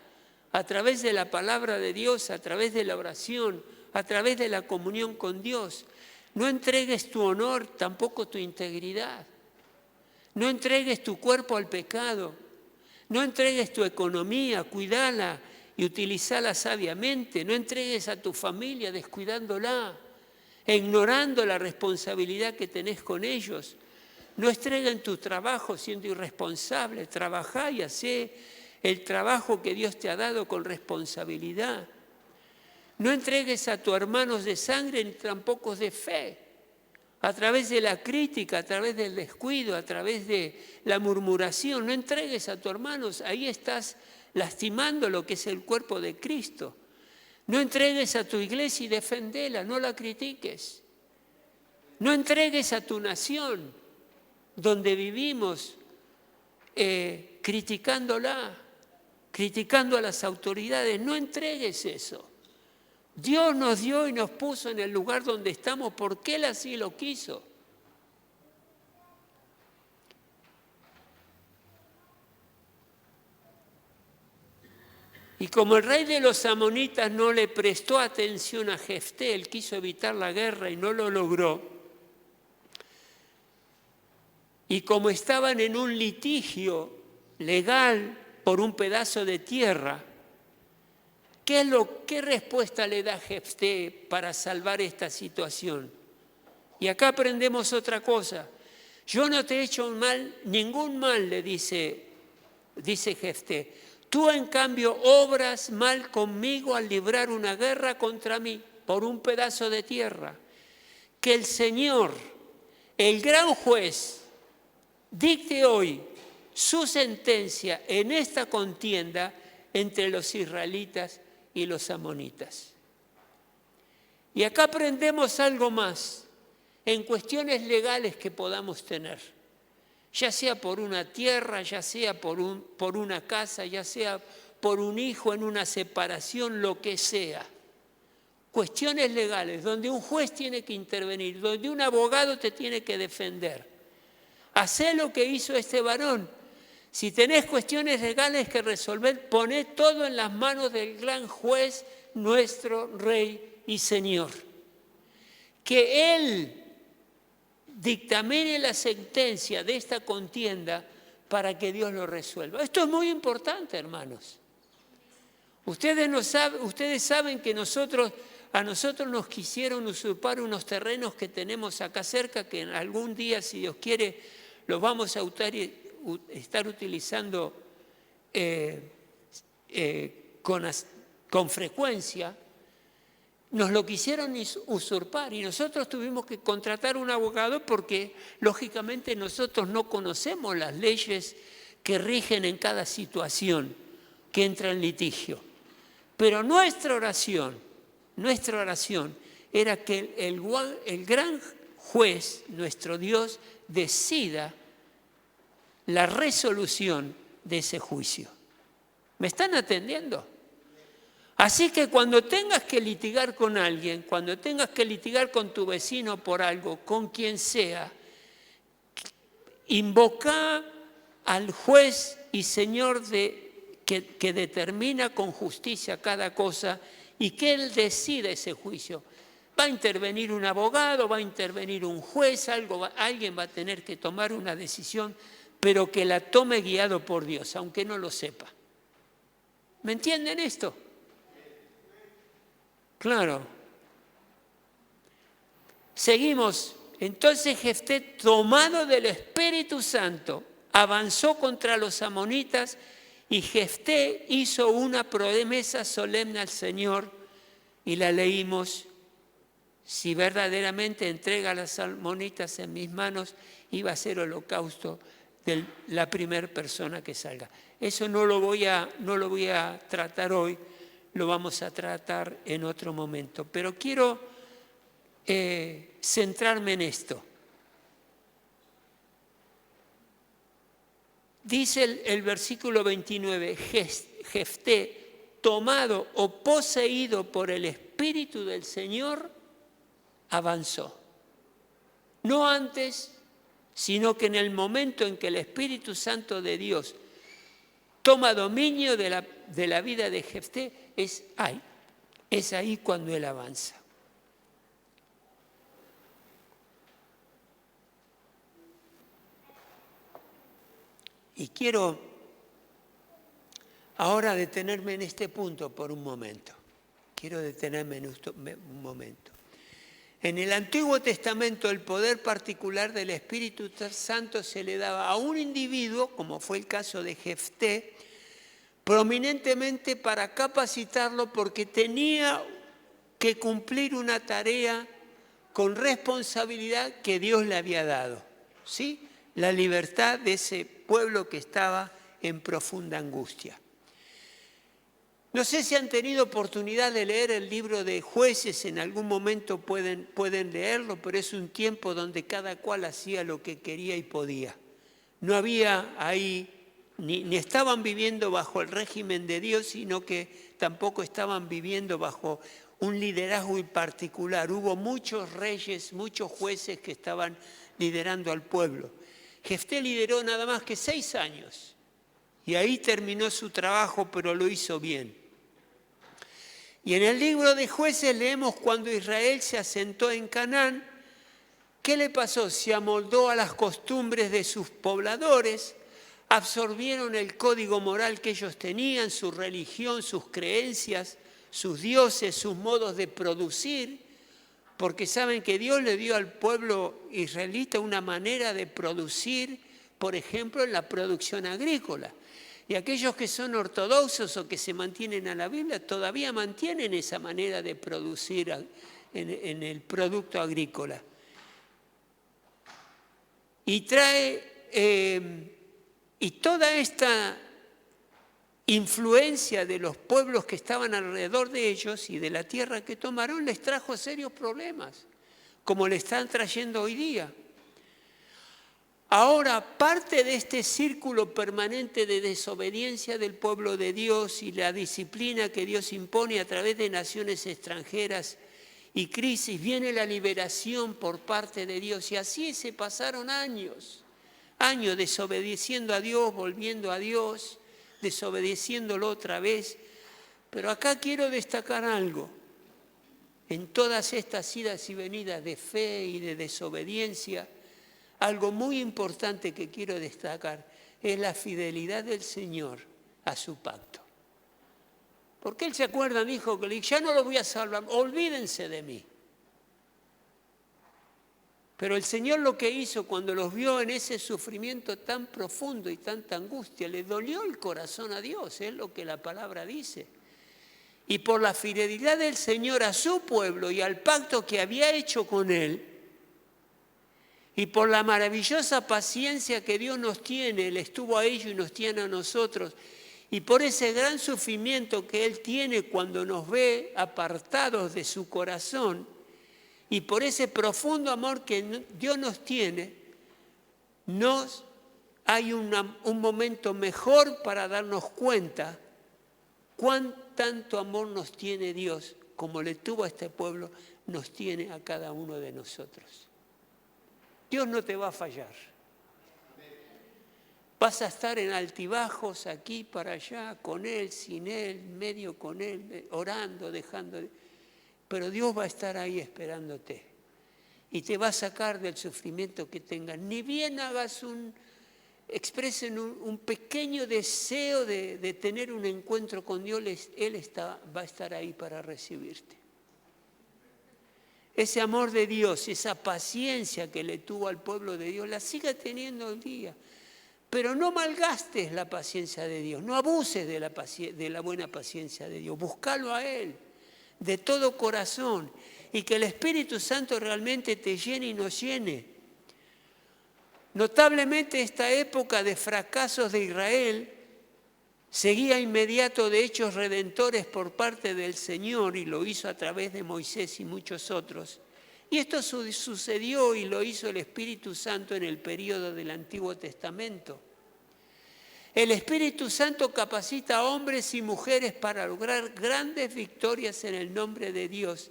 a través de la palabra de Dios, a través de la oración, a través de la comunión con Dios. No entregues tu honor, tampoco tu integridad. No entregues tu cuerpo al pecado. No entregues tu economía, cuídala y utilízala sabiamente. No entregues a tu familia descuidándola, ignorando la responsabilidad que tenés con ellos. No entreguen tu trabajo siendo irresponsable. Trabajá y hacé el trabajo que Dios te ha dado con responsabilidad. No entregues a tus hermanos de sangre ni tampoco de fe. A través de la crítica, a través del descuido, a través de la murmuración. No entregues a tus hermanos. Ahí estás lastimando lo que es el cuerpo de Cristo. No entregues a tu iglesia y defendela, no la critiques. No entregues a tu nación, donde vivimos, criticándola, criticando a las autoridades. No entregues eso. Dios nos dio y nos puso en el lugar donde estamos porque Él así lo quiso. Y como el rey de los amonitas no le prestó atención a Jefté, él quiso evitar la guerra y no lo logró. Y como estaban en un litigio legal por un pedazo de tierra, ¿qué respuesta le da Jefté para salvar esta situación? Y acá aprendemos otra cosa. Yo no te he hecho ningún mal, le dice Jefté. Tú, en cambio, obras mal conmigo al librar una guerra contra mí por un pedazo de tierra. Que el Señor, el gran juez, dicte hoy su sentencia en esta contienda entre los israelitas y los amonitas. Y acá aprendemos algo más. en cuestiones legales que podamos tener, ya sea por una tierra, ya sea por una casa, ya sea por un hijo en una separación, lo que sea. Cuestiones legales, donde un juez tiene que intervenir, donde un abogado te tiene que defender. Hacé lo que hizo este varón. Si tenés cuestiones legales que resolver, poné todo en las manos del gran juez, nuestro Rey y Señor. Que Él dictamine la sentencia de esta contienda para que Dios lo resuelva. Esto es muy importante, hermanos. Ustedes saben que a nosotros nos quisieron usurpar unos terrenos que tenemos acá cerca, que algún día, si Dios quiere, los vamos a estar utilizando con frecuencia. Nos lo quisieron usurpar y nosotros tuvimos que contratar un abogado porque, lógicamente, nosotros no conocemos las leyes que rigen en cada situación que entra en litigio. Pero nuestra oración era que el gran juez, nuestro Dios, decida la resolución de ese juicio. ¿Me están atendiendo? Así que cuando tengas que litigar con alguien, cuando tengas que litigar con tu vecino por algo, con quien sea, invoca al juez y Señor que determina con justicia cada cosa y que Él decida ese juicio. Va a intervenir un abogado, va a intervenir un juez, alguien va a tener que tomar una decisión, pero que la tome guiado por Dios, aunque no lo sepa. ¿Me entienden esto? Claro. Seguimos. Entonces Jefté, tomado del Espíritu Santo, avanzó contra los amonitas y Jefté hizo una promesa solemne al Señor y la leímos. Si verdaderamente entrega a las amonitas en mis manos, iba a ser holocausto de la primera persona que salga. Eso no lo voy a tratar hoy. Lo vamos a tratar en otro momento. Pero quiero centrarme en esto. Dice el versículo 29, Jefté, tomado o poseído por el Espíritu del Señor, avanzó. No antes, sino que en el momento en que el Espíritu Santo de Dios toma dominio de la vida de Jefté, es ahí cuando él avanza. Y quiero ahora detenerme en este punto por un momento. Un momento. En el Antiguo Testamento el poder particular del Espíritu Santo se le daba a un individuo, como fue el caso de Jefté, prominentemente para capacitarlo porque tenía que cumplir una tarea con responsabilidad que Dios le había dado, ¿sí? La libertad de ese pueblo que estaba en profunda angustia. No sé si han tenido oportunidad de leer el libro de Jueces, en algún momento pueden leerlo, pero es un tiempo donde cada cual hacía lo que quería y podía. No había ahí, ni estaban viviendo bajo el régimen de Dios, sino que tampoco estaban viviendo bajo un liderazgo particular. Hubo muchos reyes, muchos jueces que estaban liderando al pueblo. Jefté lideró nada más que 6 años y ahí terminó su trabajo, pero lo hizo bien. Y en el libro de Jueces leemos cuando Israel se asentó en Canaán, ¿qué le pasó? Se amoldó a las costumbres de sus pobladores, absorbieron el código moral que ellos tenían, su religión, sus creencias, sus dioses, sus modos de producir, porque saben que Dios le dio al pueblo israelita una manera de producir, por ejemplo, en la producción agrícola. Y aquellos que son ortodoxos o que se mantienen a la Biblia todavía mantienen esa manera de producir en el producto agrícola. Y y toda esta influencia de los pueblos que estaban alrededor de ellos y de la tierra que tomaron les trajo serios problemas. como le están trayendo hoy día. Ahora, parte de este círculo permanente de desobediencia del pueblo de Dios y la disciplina que Dios impone a través de naciones extranjeras y crisis, viene la liberación por parte de Dios. Y así se pasaron años desobedeciendo a Dios, volviendo a Dios, desobedeciéndolo otra vez. Pero acá quiero destacar algo. En todas estas idas y venidas de fe y de desobediencia, algo muy importante que quiero destacar es la fidelidad del Señor a su pacto. Porque Él se acuerda, dijo, que le dijo, ya no los voy a salvar, olvídense de mí. Pero el Señor lo que hizo cuando los vio en ese sufrimiento tan profundo y tanta angustia, le dolió el corazón a Dios, es lo que la palabra dice. Y por la fidelidad del Señor a su pueblo y al pacto que había hecho con Él, y por la maravillosa paciencia que Dios nos tiene, Él estuvo a ellos y nos tiene a nosotros, y por ese gran sufrimiento que Él tiene cuando nos ve apartados de su corazón, y por ese profundo amor que Dios nos tiene, hay un momento mejor para darnos cuenta cuán tanto amor nos tiene Dios, como le tuvo a este pueblo, nos tiene a cada uno de nosotros. Dios no te va a fallar. Vas a estar en altibajos, aquí para allá, con Él, sin Él, medio con Él, orando, dejando. Pero Dios va a estar ahí esperándote. Y te va a sacar del sufrimiento que tengas. Ni bien expresen un pequeño deseo de tener un encuentro con Dios, Él va a estar ahí para recibirte. Ese amor de Dios, esa paciencia que le tuvo al pueblo de Dios, la sigue teniendo hoy día. Pero no malgastes la paciencia de Dios, no abuses de la buena paciencia de Dios. Búscalo a Él de todo corazón y que el Espíritu Santo realmente te llene y nos llene. Notablemente esta época de fracasos de Israel seguía inmediato de hechos redentores por parte del Señor y lo hizo a través de Moisés y muchos otros. Y esto sucedió y lo hizo el Espíritu Santo en el período del Antiguo Testamento. El Espíritu Santo capacita a hombres y mujeres para lograr grandes victorias en el nombre de Dios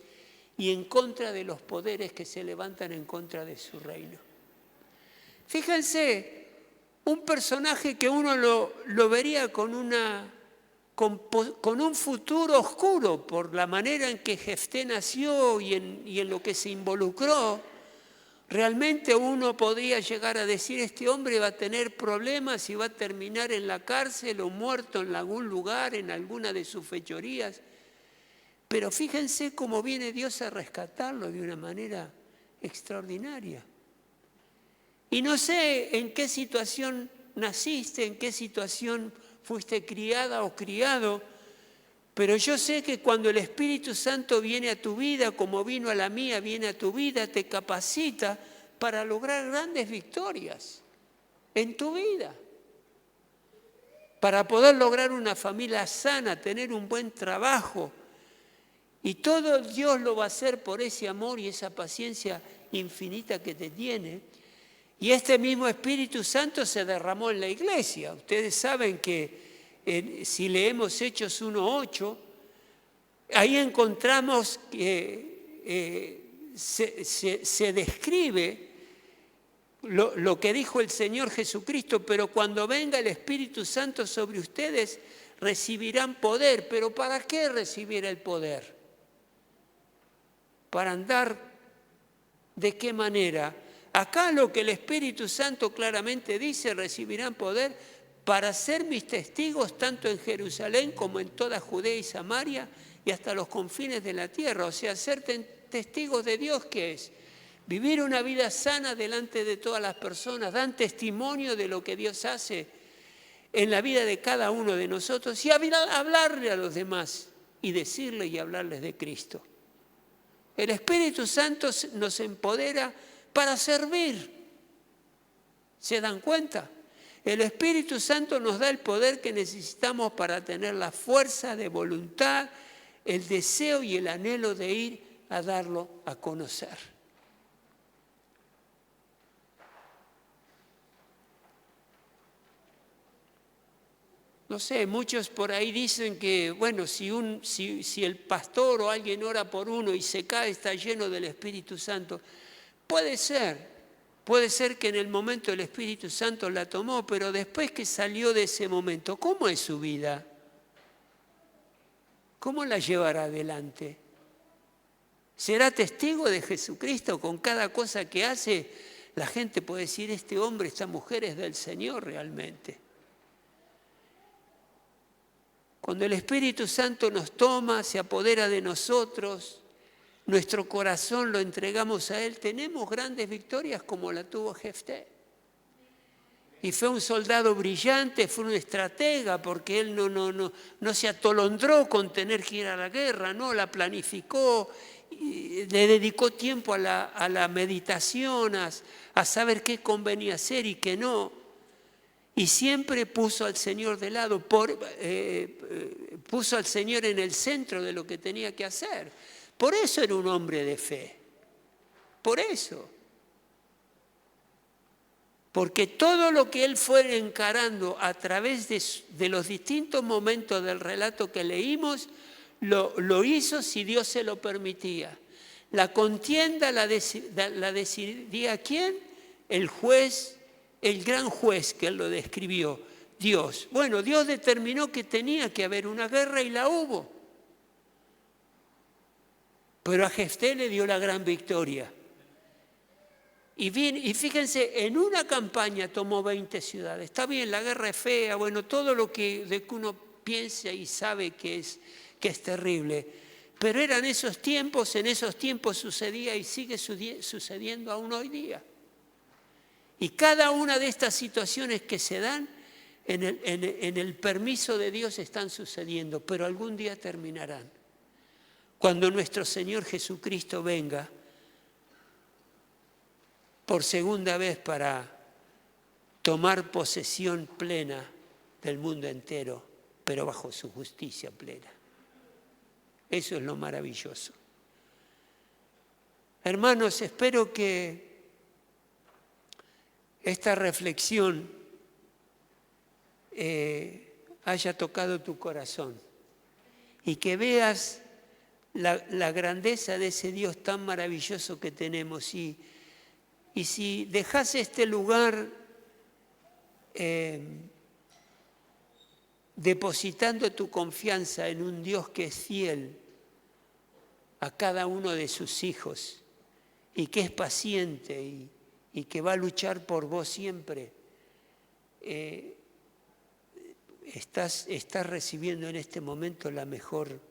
y en contra de los poderes que se levantan en contra de su reino. Fíjense, un personaje que uno lo vería con un futuro oscuro por la manera en que Jefté nació y en lo que se involucró, realmente uno podría llegar a decir, este hombre va a tener problemas y va a terminar en la cárcel o muerto en algún lugar, en alguna de sus fechorías. Pero fíjense cómo viene Dios a rescatarlo de una manera extraordinaria. Y no sé en qué situación naciste, en qué situación fuiste criada o criado, pero yo sé que cuando el Espíritu Santo viene a tu vida, como vino a la mía, viene a tu vida, te capacita para lograr grandes victorias en tu vida, para poder lograr una familia sana, tener un buen trabajo. Y todo Dios lo va a hacer por ese amor y esa paciencia infinita que te tiene. Y este mismo Espíritu Santo se derramó en la iglesia. Ustedes saben que si leemos Hechos 1:8, ahí encontramos que se describe lo que dijo el Señor Jesucristo, pero cuando venga el Espíritu Santo sobre ustedes, recibirán poder. ¿Pero para qué recibir el poder? Para andar, ¿de qué manera? Acá lo que el Espíritu Santo claramente dice, recibirán poder para ser mis testigos tanto en Jerusalén como en toda Judea y Samaria y hasta los confines de la tierra. O sea, ser testigos de Dios, ¿qué es? Vivir una vida sana delante de todas las personas, dan testimonio de lo que Dios hace en la vida de cada uno de nosotros y hablarle a los demás y decirle y hablarles de Cristo. El Espíritu Santo nos empodera para servir. ¿Se dan cuenta? El Espíritu Santo nos da el poder que necesitamos para tener la fuerza de voluntad, el deseo y el anhelo de ir a darlo a conocer. No sé, muchos por ahí dicen que, bueno, si el pastor o alguien ora por uno y se cae, está lleno del Espíritu Santo. Puede ser que en el momento el Espíritu Santo la tomó, pero después que salió de ese momento, ¿cómo es su vida? ¿Cómo la llevará adelante? ¿Será testigo de Jesucristo con cada cosa que hace? La gente puede decir, este hombre, esta mujer es del Señor realmente. Cuando el Espíritu Santo nos toma, se apodera de nosotros, nuestro corazón lo entregamos a Él, tenemos grandes victorias como la tuvo Jefté. Y fue un soldado brillante, fue un estratega, porque él no se atolondró con tener que ir a la guerra, no, la planificó, y le dedicó tiempo a la meditación, a saber qué convenía hacer y qué no. Y siempre puso al Señor de lado, puso al Señor en el centro de lo que tenía que hacer. Por eso era un hombre de fe, por eso. Porque todo lo que él fue encarando a través de los distintos momentos del relato que leímos, lo hizo si Dios se lo permitía. La contienda la decidía ¿quién? El juez, el gran juez que él lo describió, Dios. Bueno, Dios determinó que tenía que haber una guerra y la hubo. Pero a Jefté le dio la gran victoria. Y fíjense, en una campaña tomó 20 ciudades. Está bien, la guerra es fea, bueno, todo lo de que uno piensa y sabe que es terrible. Pero en esos tiempos sucedía y sigue sucediendo aún hoy día. Y cada una de estas situaciones que se dan, en el permiso de Dios están sucediendo, pero algún día terminarán. Cuando nuestro Señor Jesucristo venga por segunda vez para tomar posesión plena del mundo entero, pero bajo su justicia plena. Eso es lo maravilloso. Hermanos, espero que esta reflexión haya tocado tu corazón y que veas la grandeza de ese Dios tan maravilloso que tenemos. Y si dejas este lugar depositando tu confianza en un Dios que es fiel a cada uno de sus hijos y que es paciente y que va a luchar por vos siempre, estás recibiendo en este momento la mejor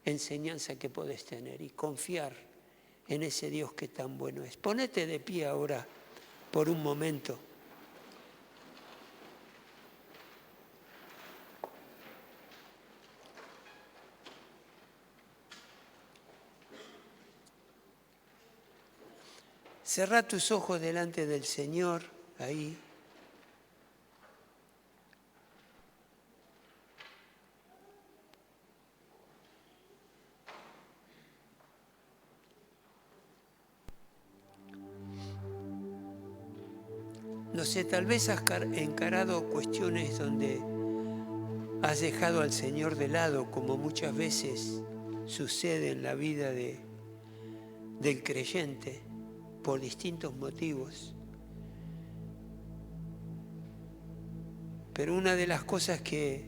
enseñanza que podés tener y confiar en ese Dios que tan bueno es. Ponete de pie ahora por un momento. Cerrá tus ojos delante del Señor, ahí. No sé, tal vez has encarado cuestiones donde has dejado al Señor de lado, como muchas veces sucede en la vida del creyente, por distintos motivos. Pero una de las cosas que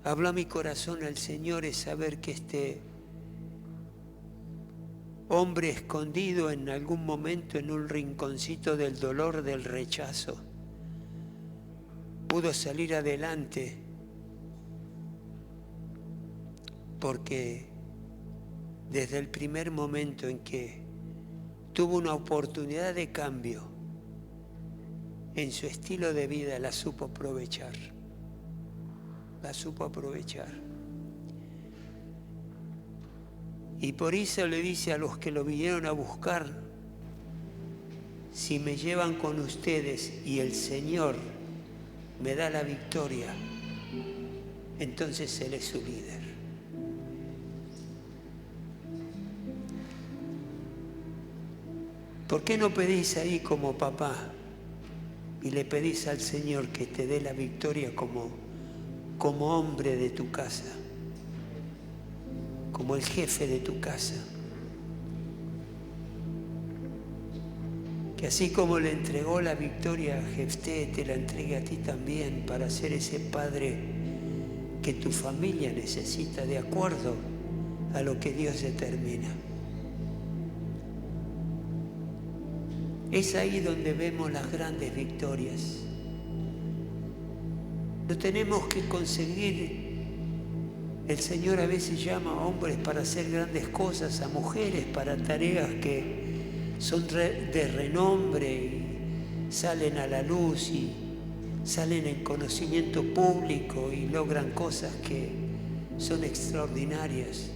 habló a mi corazón al Señor es saber que este hombre escondido en algún momento en un rinconcito del dolor, del rechazo, pudo salir adelante porque desde el primer momento en que tuvo una oportunidad de cambio en su estilo de vida, la supo aprovechar. La supo aprovechar. Y por eso le dice a los que lo vinieron a buscar, si me llevan con ustedes y el Señor me da la victoria, entonces Él es su líder. ¿Por qué no pedís ahí como papá y le pedís al Señor que te dé la victoria como hombre de tu casa, como el jefe de tu casa. Que así como le entregó la victoria a Jefté, te la entregue a ti también para ser ese padre que tu familia necesita de acuerdo a lo que Dios determina. Es ahí donde vemos las grandes victorias. No tenemos que conseguir. El Señor a veces llama a hombres para hacer grandes cosas, a mujeres para tareas que son de renombre y salen a la luz y salen en conocimiento público y logran cosas que son extraordinarias.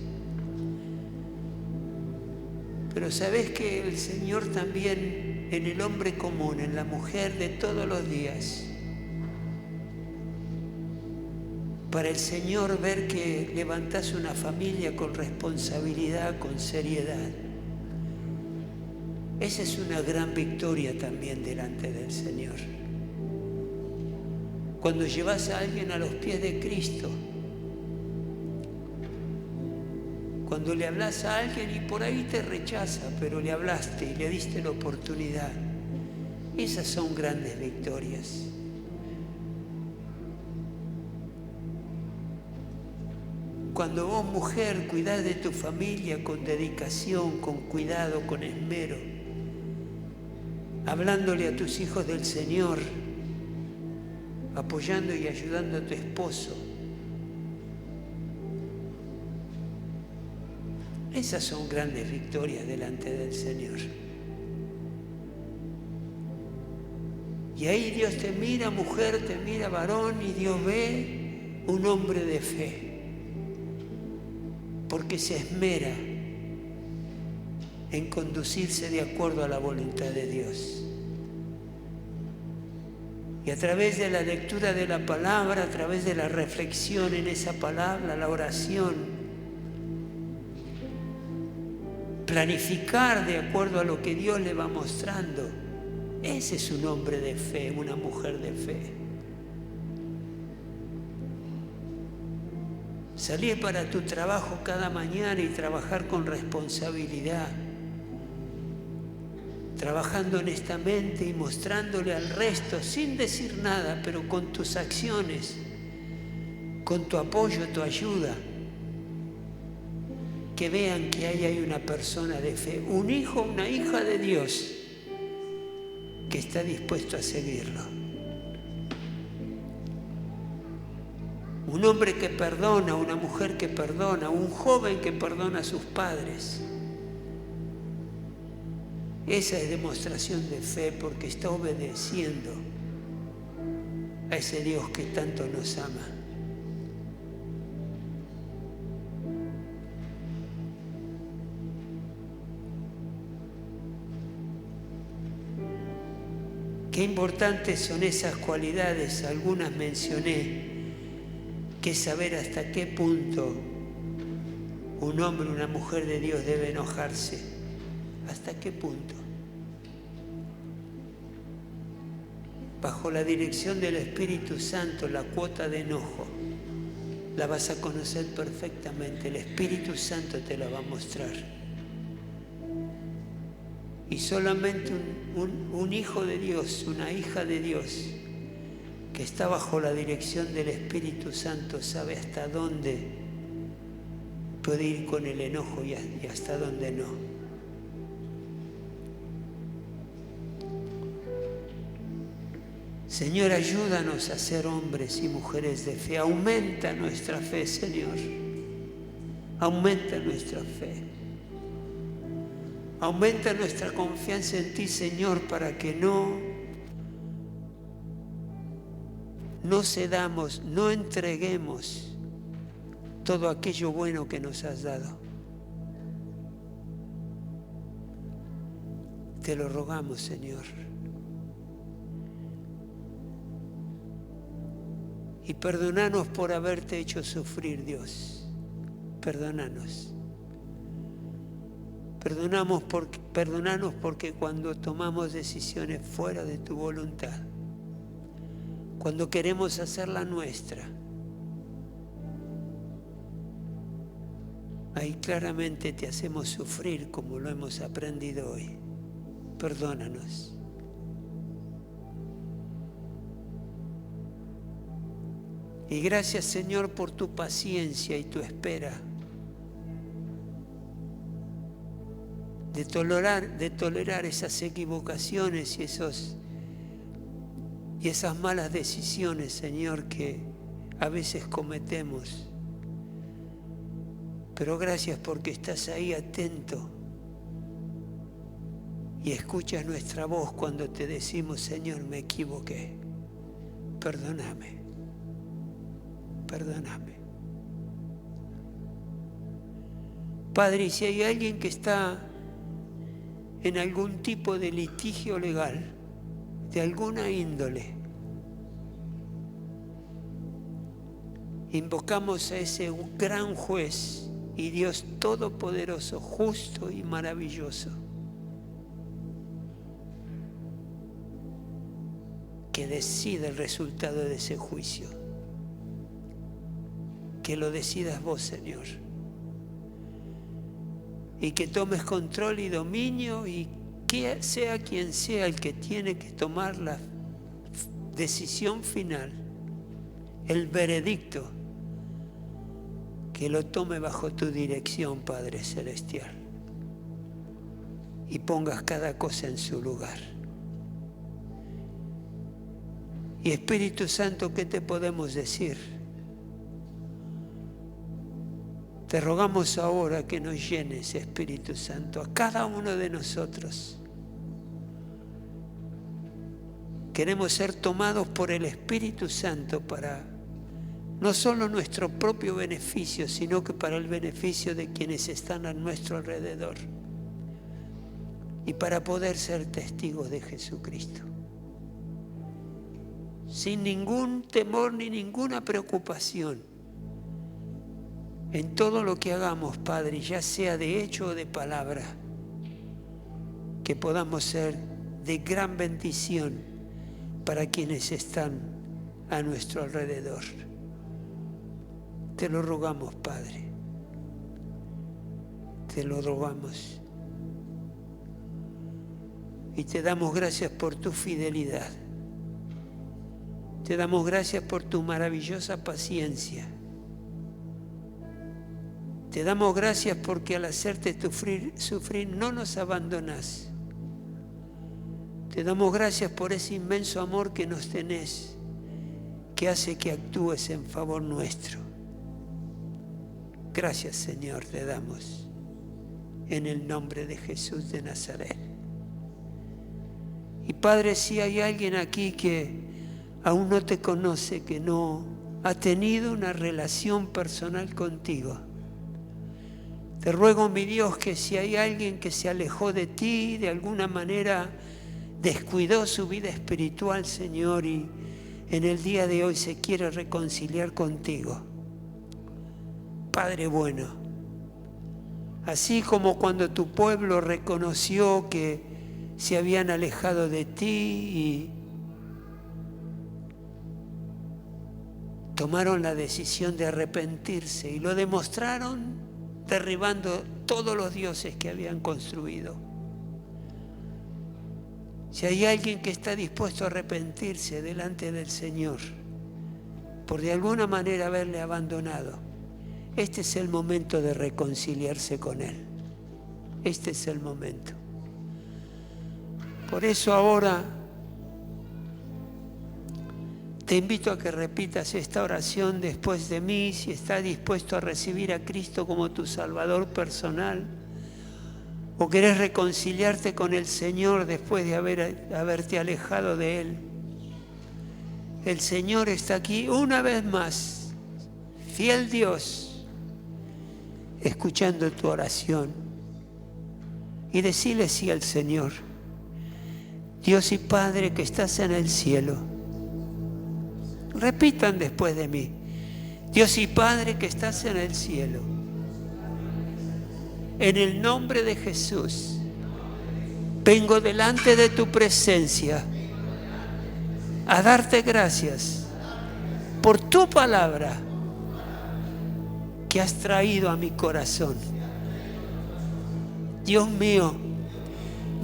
Pero sabés que el Señor también en el hombre común, en la mujer de todos los días, para el Señor ver que levantás una familia con responsabilidad, con seriedad, esa es una gran victoria también delante del Señor. Cuando llevas a alguien a los pies de Cristo, cuando le hablas a alguien y por ahí te rechaza, pero le hablaste y le diste la oportunidad, esas son grandes victorias. Cuando vos, mujer, cuidás de tu familia con dedicación, con cuidado, con esmero, hablándole a tus hijos del Señor, apoyando y ayudando a tu esposo, esas son grandes victorias delante del Señor. Y ahí Dios te mira, mujer, te mira, varón, y Dios ve un hombre de fe, porque se esmera en conducirse de acuerdo a la voluntad de Dios. Y a través de la lectura de la palabra, a través de la reflexión en esa palabra, la oración, planificar de acuerdo a lo que Dios le va mostrando, ese es un hombre de fe, una mujer de fe. Salir para tu trabajo cada mañana y trabajar con responsabilidad, trabajando honestamente y mostrándole al resto, sin decir nada, pero con tus acciones, con tu apoyo, tu ayuda, que vean que ahí hay una persona de fe, un hijo, una hija de Dios, que está dispuesto a seguirlo. Un hombre que perdona, una mujer que perdona, un joven que perdona a sus padres. Esa es demostración de fe porque está obedeciendo a ese Dios que tanto nos ama. Qué importantes son esas cualidades, algunas mencioné, que es saber hasta qué punto un hombre, una mujer de Dios debe enojarse. ¿Hasta qué punto? Bajo la dirección del Espíritu Santo, la cuota de enojo la vas a conocer perfectamente. El Espíritu Santo te la va a mostrar. Y solamente un hijo de Dios, una hija de Dios, que está bajo la dirección del Espíritu Santo, sabe hasta dónde puede ir con el enojo y hasta dónde no. Señor, ayúdanos a ser hombres y mujeres de fe. Aumenta nuestra fe, Señor. Aumenta nuestra fe. Aumenta nuestra confianza en ti, Señor, para que no cedamos, no entreguemos todo aquello bueno que nos has dado. Te lo rogamos, Señor. Y perdonanos por haberte hecho sufrir, Dios. Perdónanos. Perdonanos porque cuando tomamos decisiones fuera de tu voluntad, cuando queremos hacerla nuestra, ahí claramente te hacemos sufrir como lo hemos aprendido hoy. Perdónanos. Y gracias, Señor, por tu paciencia y tu espera de tolerar esas equivocaciones y esas malas decisiones, Señor, que a veces cometemos. Pero gracias porque estás ahí atento y escuchas nuestra voz cuando te decimos: Señor, me equivoqué, perdóname, perdóname. Padre, y si hay alguien que está en algún tipo de litigio legal, de alguna índole, invocamos a ese gran juez y Dios todopoderoso, justo y maravilloso, que decida el resultado de ese juicio. Que lo decidas vos, Señor. Y que tomes control y dominio, y que sea quien sea el que tiene que tomar la decisión final, el veredicto, que lo tome bajo tu dirección, Padre Celestial, y pongas cada cosa en su lugar. Y Espíritu Santo, ¿qué te podemos decir? Te rogamos ahora que nos llenes, Espíritu Santo, a cada uno de nosotros. Queremos ser tomados por el Espíritu Santo para no solo nuestro propio beneficio, sino que para el beneficio de quienes están a nuestro alrededor. Y para poder ser testigos de Jesucristo. Sin ningún temor ni ninguna preocupación. En todo lo que hagamos, Padre, ya sea de hecho o de palabra, que podamos ser de gran bendición para quienes están a nuestro alrededor. Te lo rogamos, Padre. Te lo rogamos. Y te damos gracias por tu fidelidad. Te damos gracias por tu maravillosa paciencia. Te damos gracias porque al hacerte sufrir no nos abandonás. Te damos gracias por ese inmenso amor que nos tenés, que hace que actúes en favor nuestro. Gracias, Señor, te damos en el nombre de Jesús de Nazaret. Y Padre, si hay alguien aquí que aún no te conoce, que no ha tenido una relación personal contigo, te ruego, mi Dios, que si hay alguien que se alejó de ti, de alguna manera descuidó su vida espiritual, Señor, y en el día de hoy se quiere reconciliar contigo. Padre bueno, así como cuando tu pueblo reconoció que se habían alejado de ti y tomaron la decisión de arrepentirse y lo demostraron derribando todos los dioses que habían construido. Si hay alguien que está dispuesto a arrepentirse delante del Señor por de alguna manera haberle abandonado, este es el momento de reconciliarse con Él. Este es el momento. Por eso ahora te invito a que repitas esta oración después de mí, si estás dispuesto a recibir a Cristo como tu Salvador personal, o querés reconciliarte con el Señor después de haberte alejado de Él. El Señor está aquí una vez más, fiel Dios, escuchando tu oración. Y decile sí al Señor. Dios y Padre que estás en el cielo. Repitan después de mí. Dios y Padre que estás en el cielo. En el nombre de Jesús, vengo delante de tu presencia a darte gracias por tu palabra que has traído a mi corazón. Dios mío,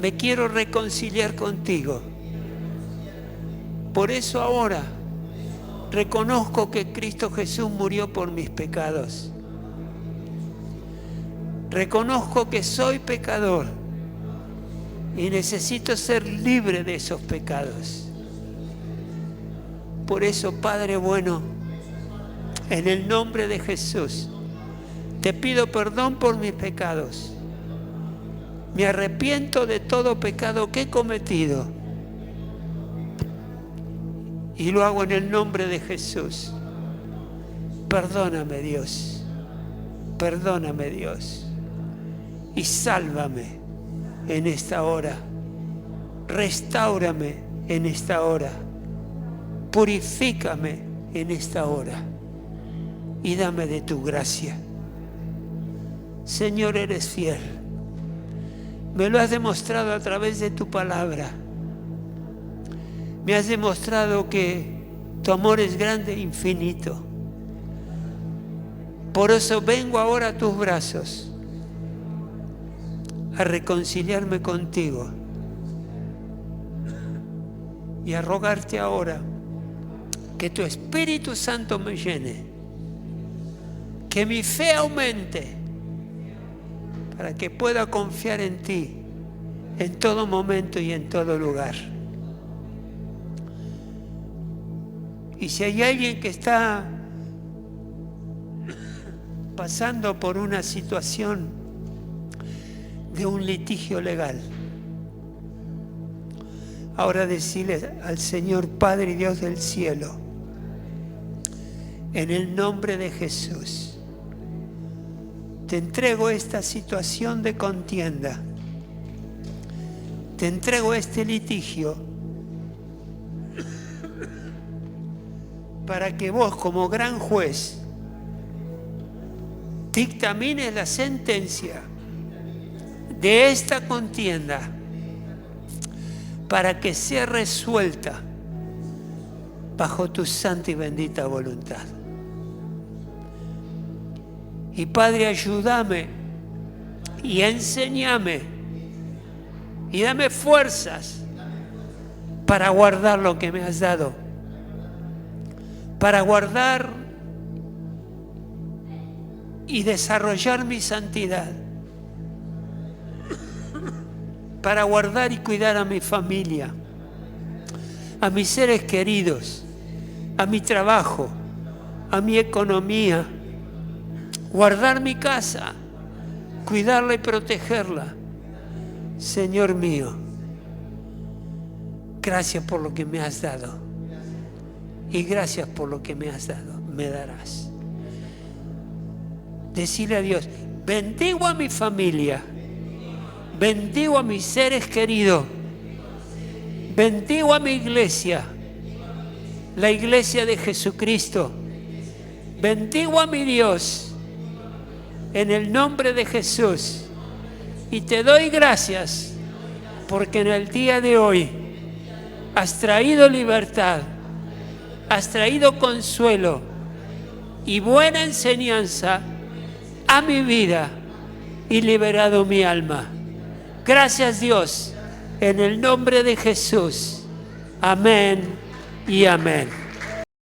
me quiero reconciliar contigo. Por eso ahora reconozco que Cristo Jesús murió por mis pecados. Reconozco que soy pecador y necesito ser libre de esos pecados. Por eso, Padre bueno, en el nombre de Jesús, te pido perdón por mis pecados. Me arrepiento de todo pecado que he cometido y lo hago en el nombre de Jesús. Perdóname, Dios. Perdóname, Dios. Y sálvame en esta hora. Restáurame en esta hora. Purifícame en esta hora. Y dame de tu gracia. Señor, eres fiel. Me lo has demostrado a través de tu palabra. Me has demostrado que tu amor es grande e infinito. Por eso vengo ahora a tus brazos a reconciliarme contigo y a rogarte ahora que tu Espíritu Santo me llene, que mi fe aumente para que pueda confiar en ti en todo momento y en todo lugar. Y si hay alguien que está pasando por una situación de un litigio legal, ahora decirle al Señor Padre y Dios del cielo, en el nombre de Jesús, te entrego esta situación de contienda, te entrego este litigio, para que vos como gran juez dictamines la sentencia de esta contienda para que sea resuelta bajo tu santa y bendita voluntad. Y Padre, ayúdame y enséñame y dame fuerzas para guardar lo que me has dado, para guardar y desarrollar mi santidad, para guardar y cuidar a mi familia, a mis seres queridos, a mi trabajo, a mi economía, guardar mi casa, cuidarla y protegerla. Señor mío, gracias por lo que me has dado. Y gracias por lo que me has dado, me darás. Decirle a Dios, bendigo a mi familia, bendigo a mis seres queridos, bendigo a mi iglesia, la iglesia de Jesucristo, bendigo a mi Dios, en el nombre de Jesús. Y te doy gracias, porque en el día de hoy has traído libertad, has traído consuelo y buena enseñanza a mi vida y liberado mi alma. Gracias, Dios, en el nombre de Jesús. Amén y amén.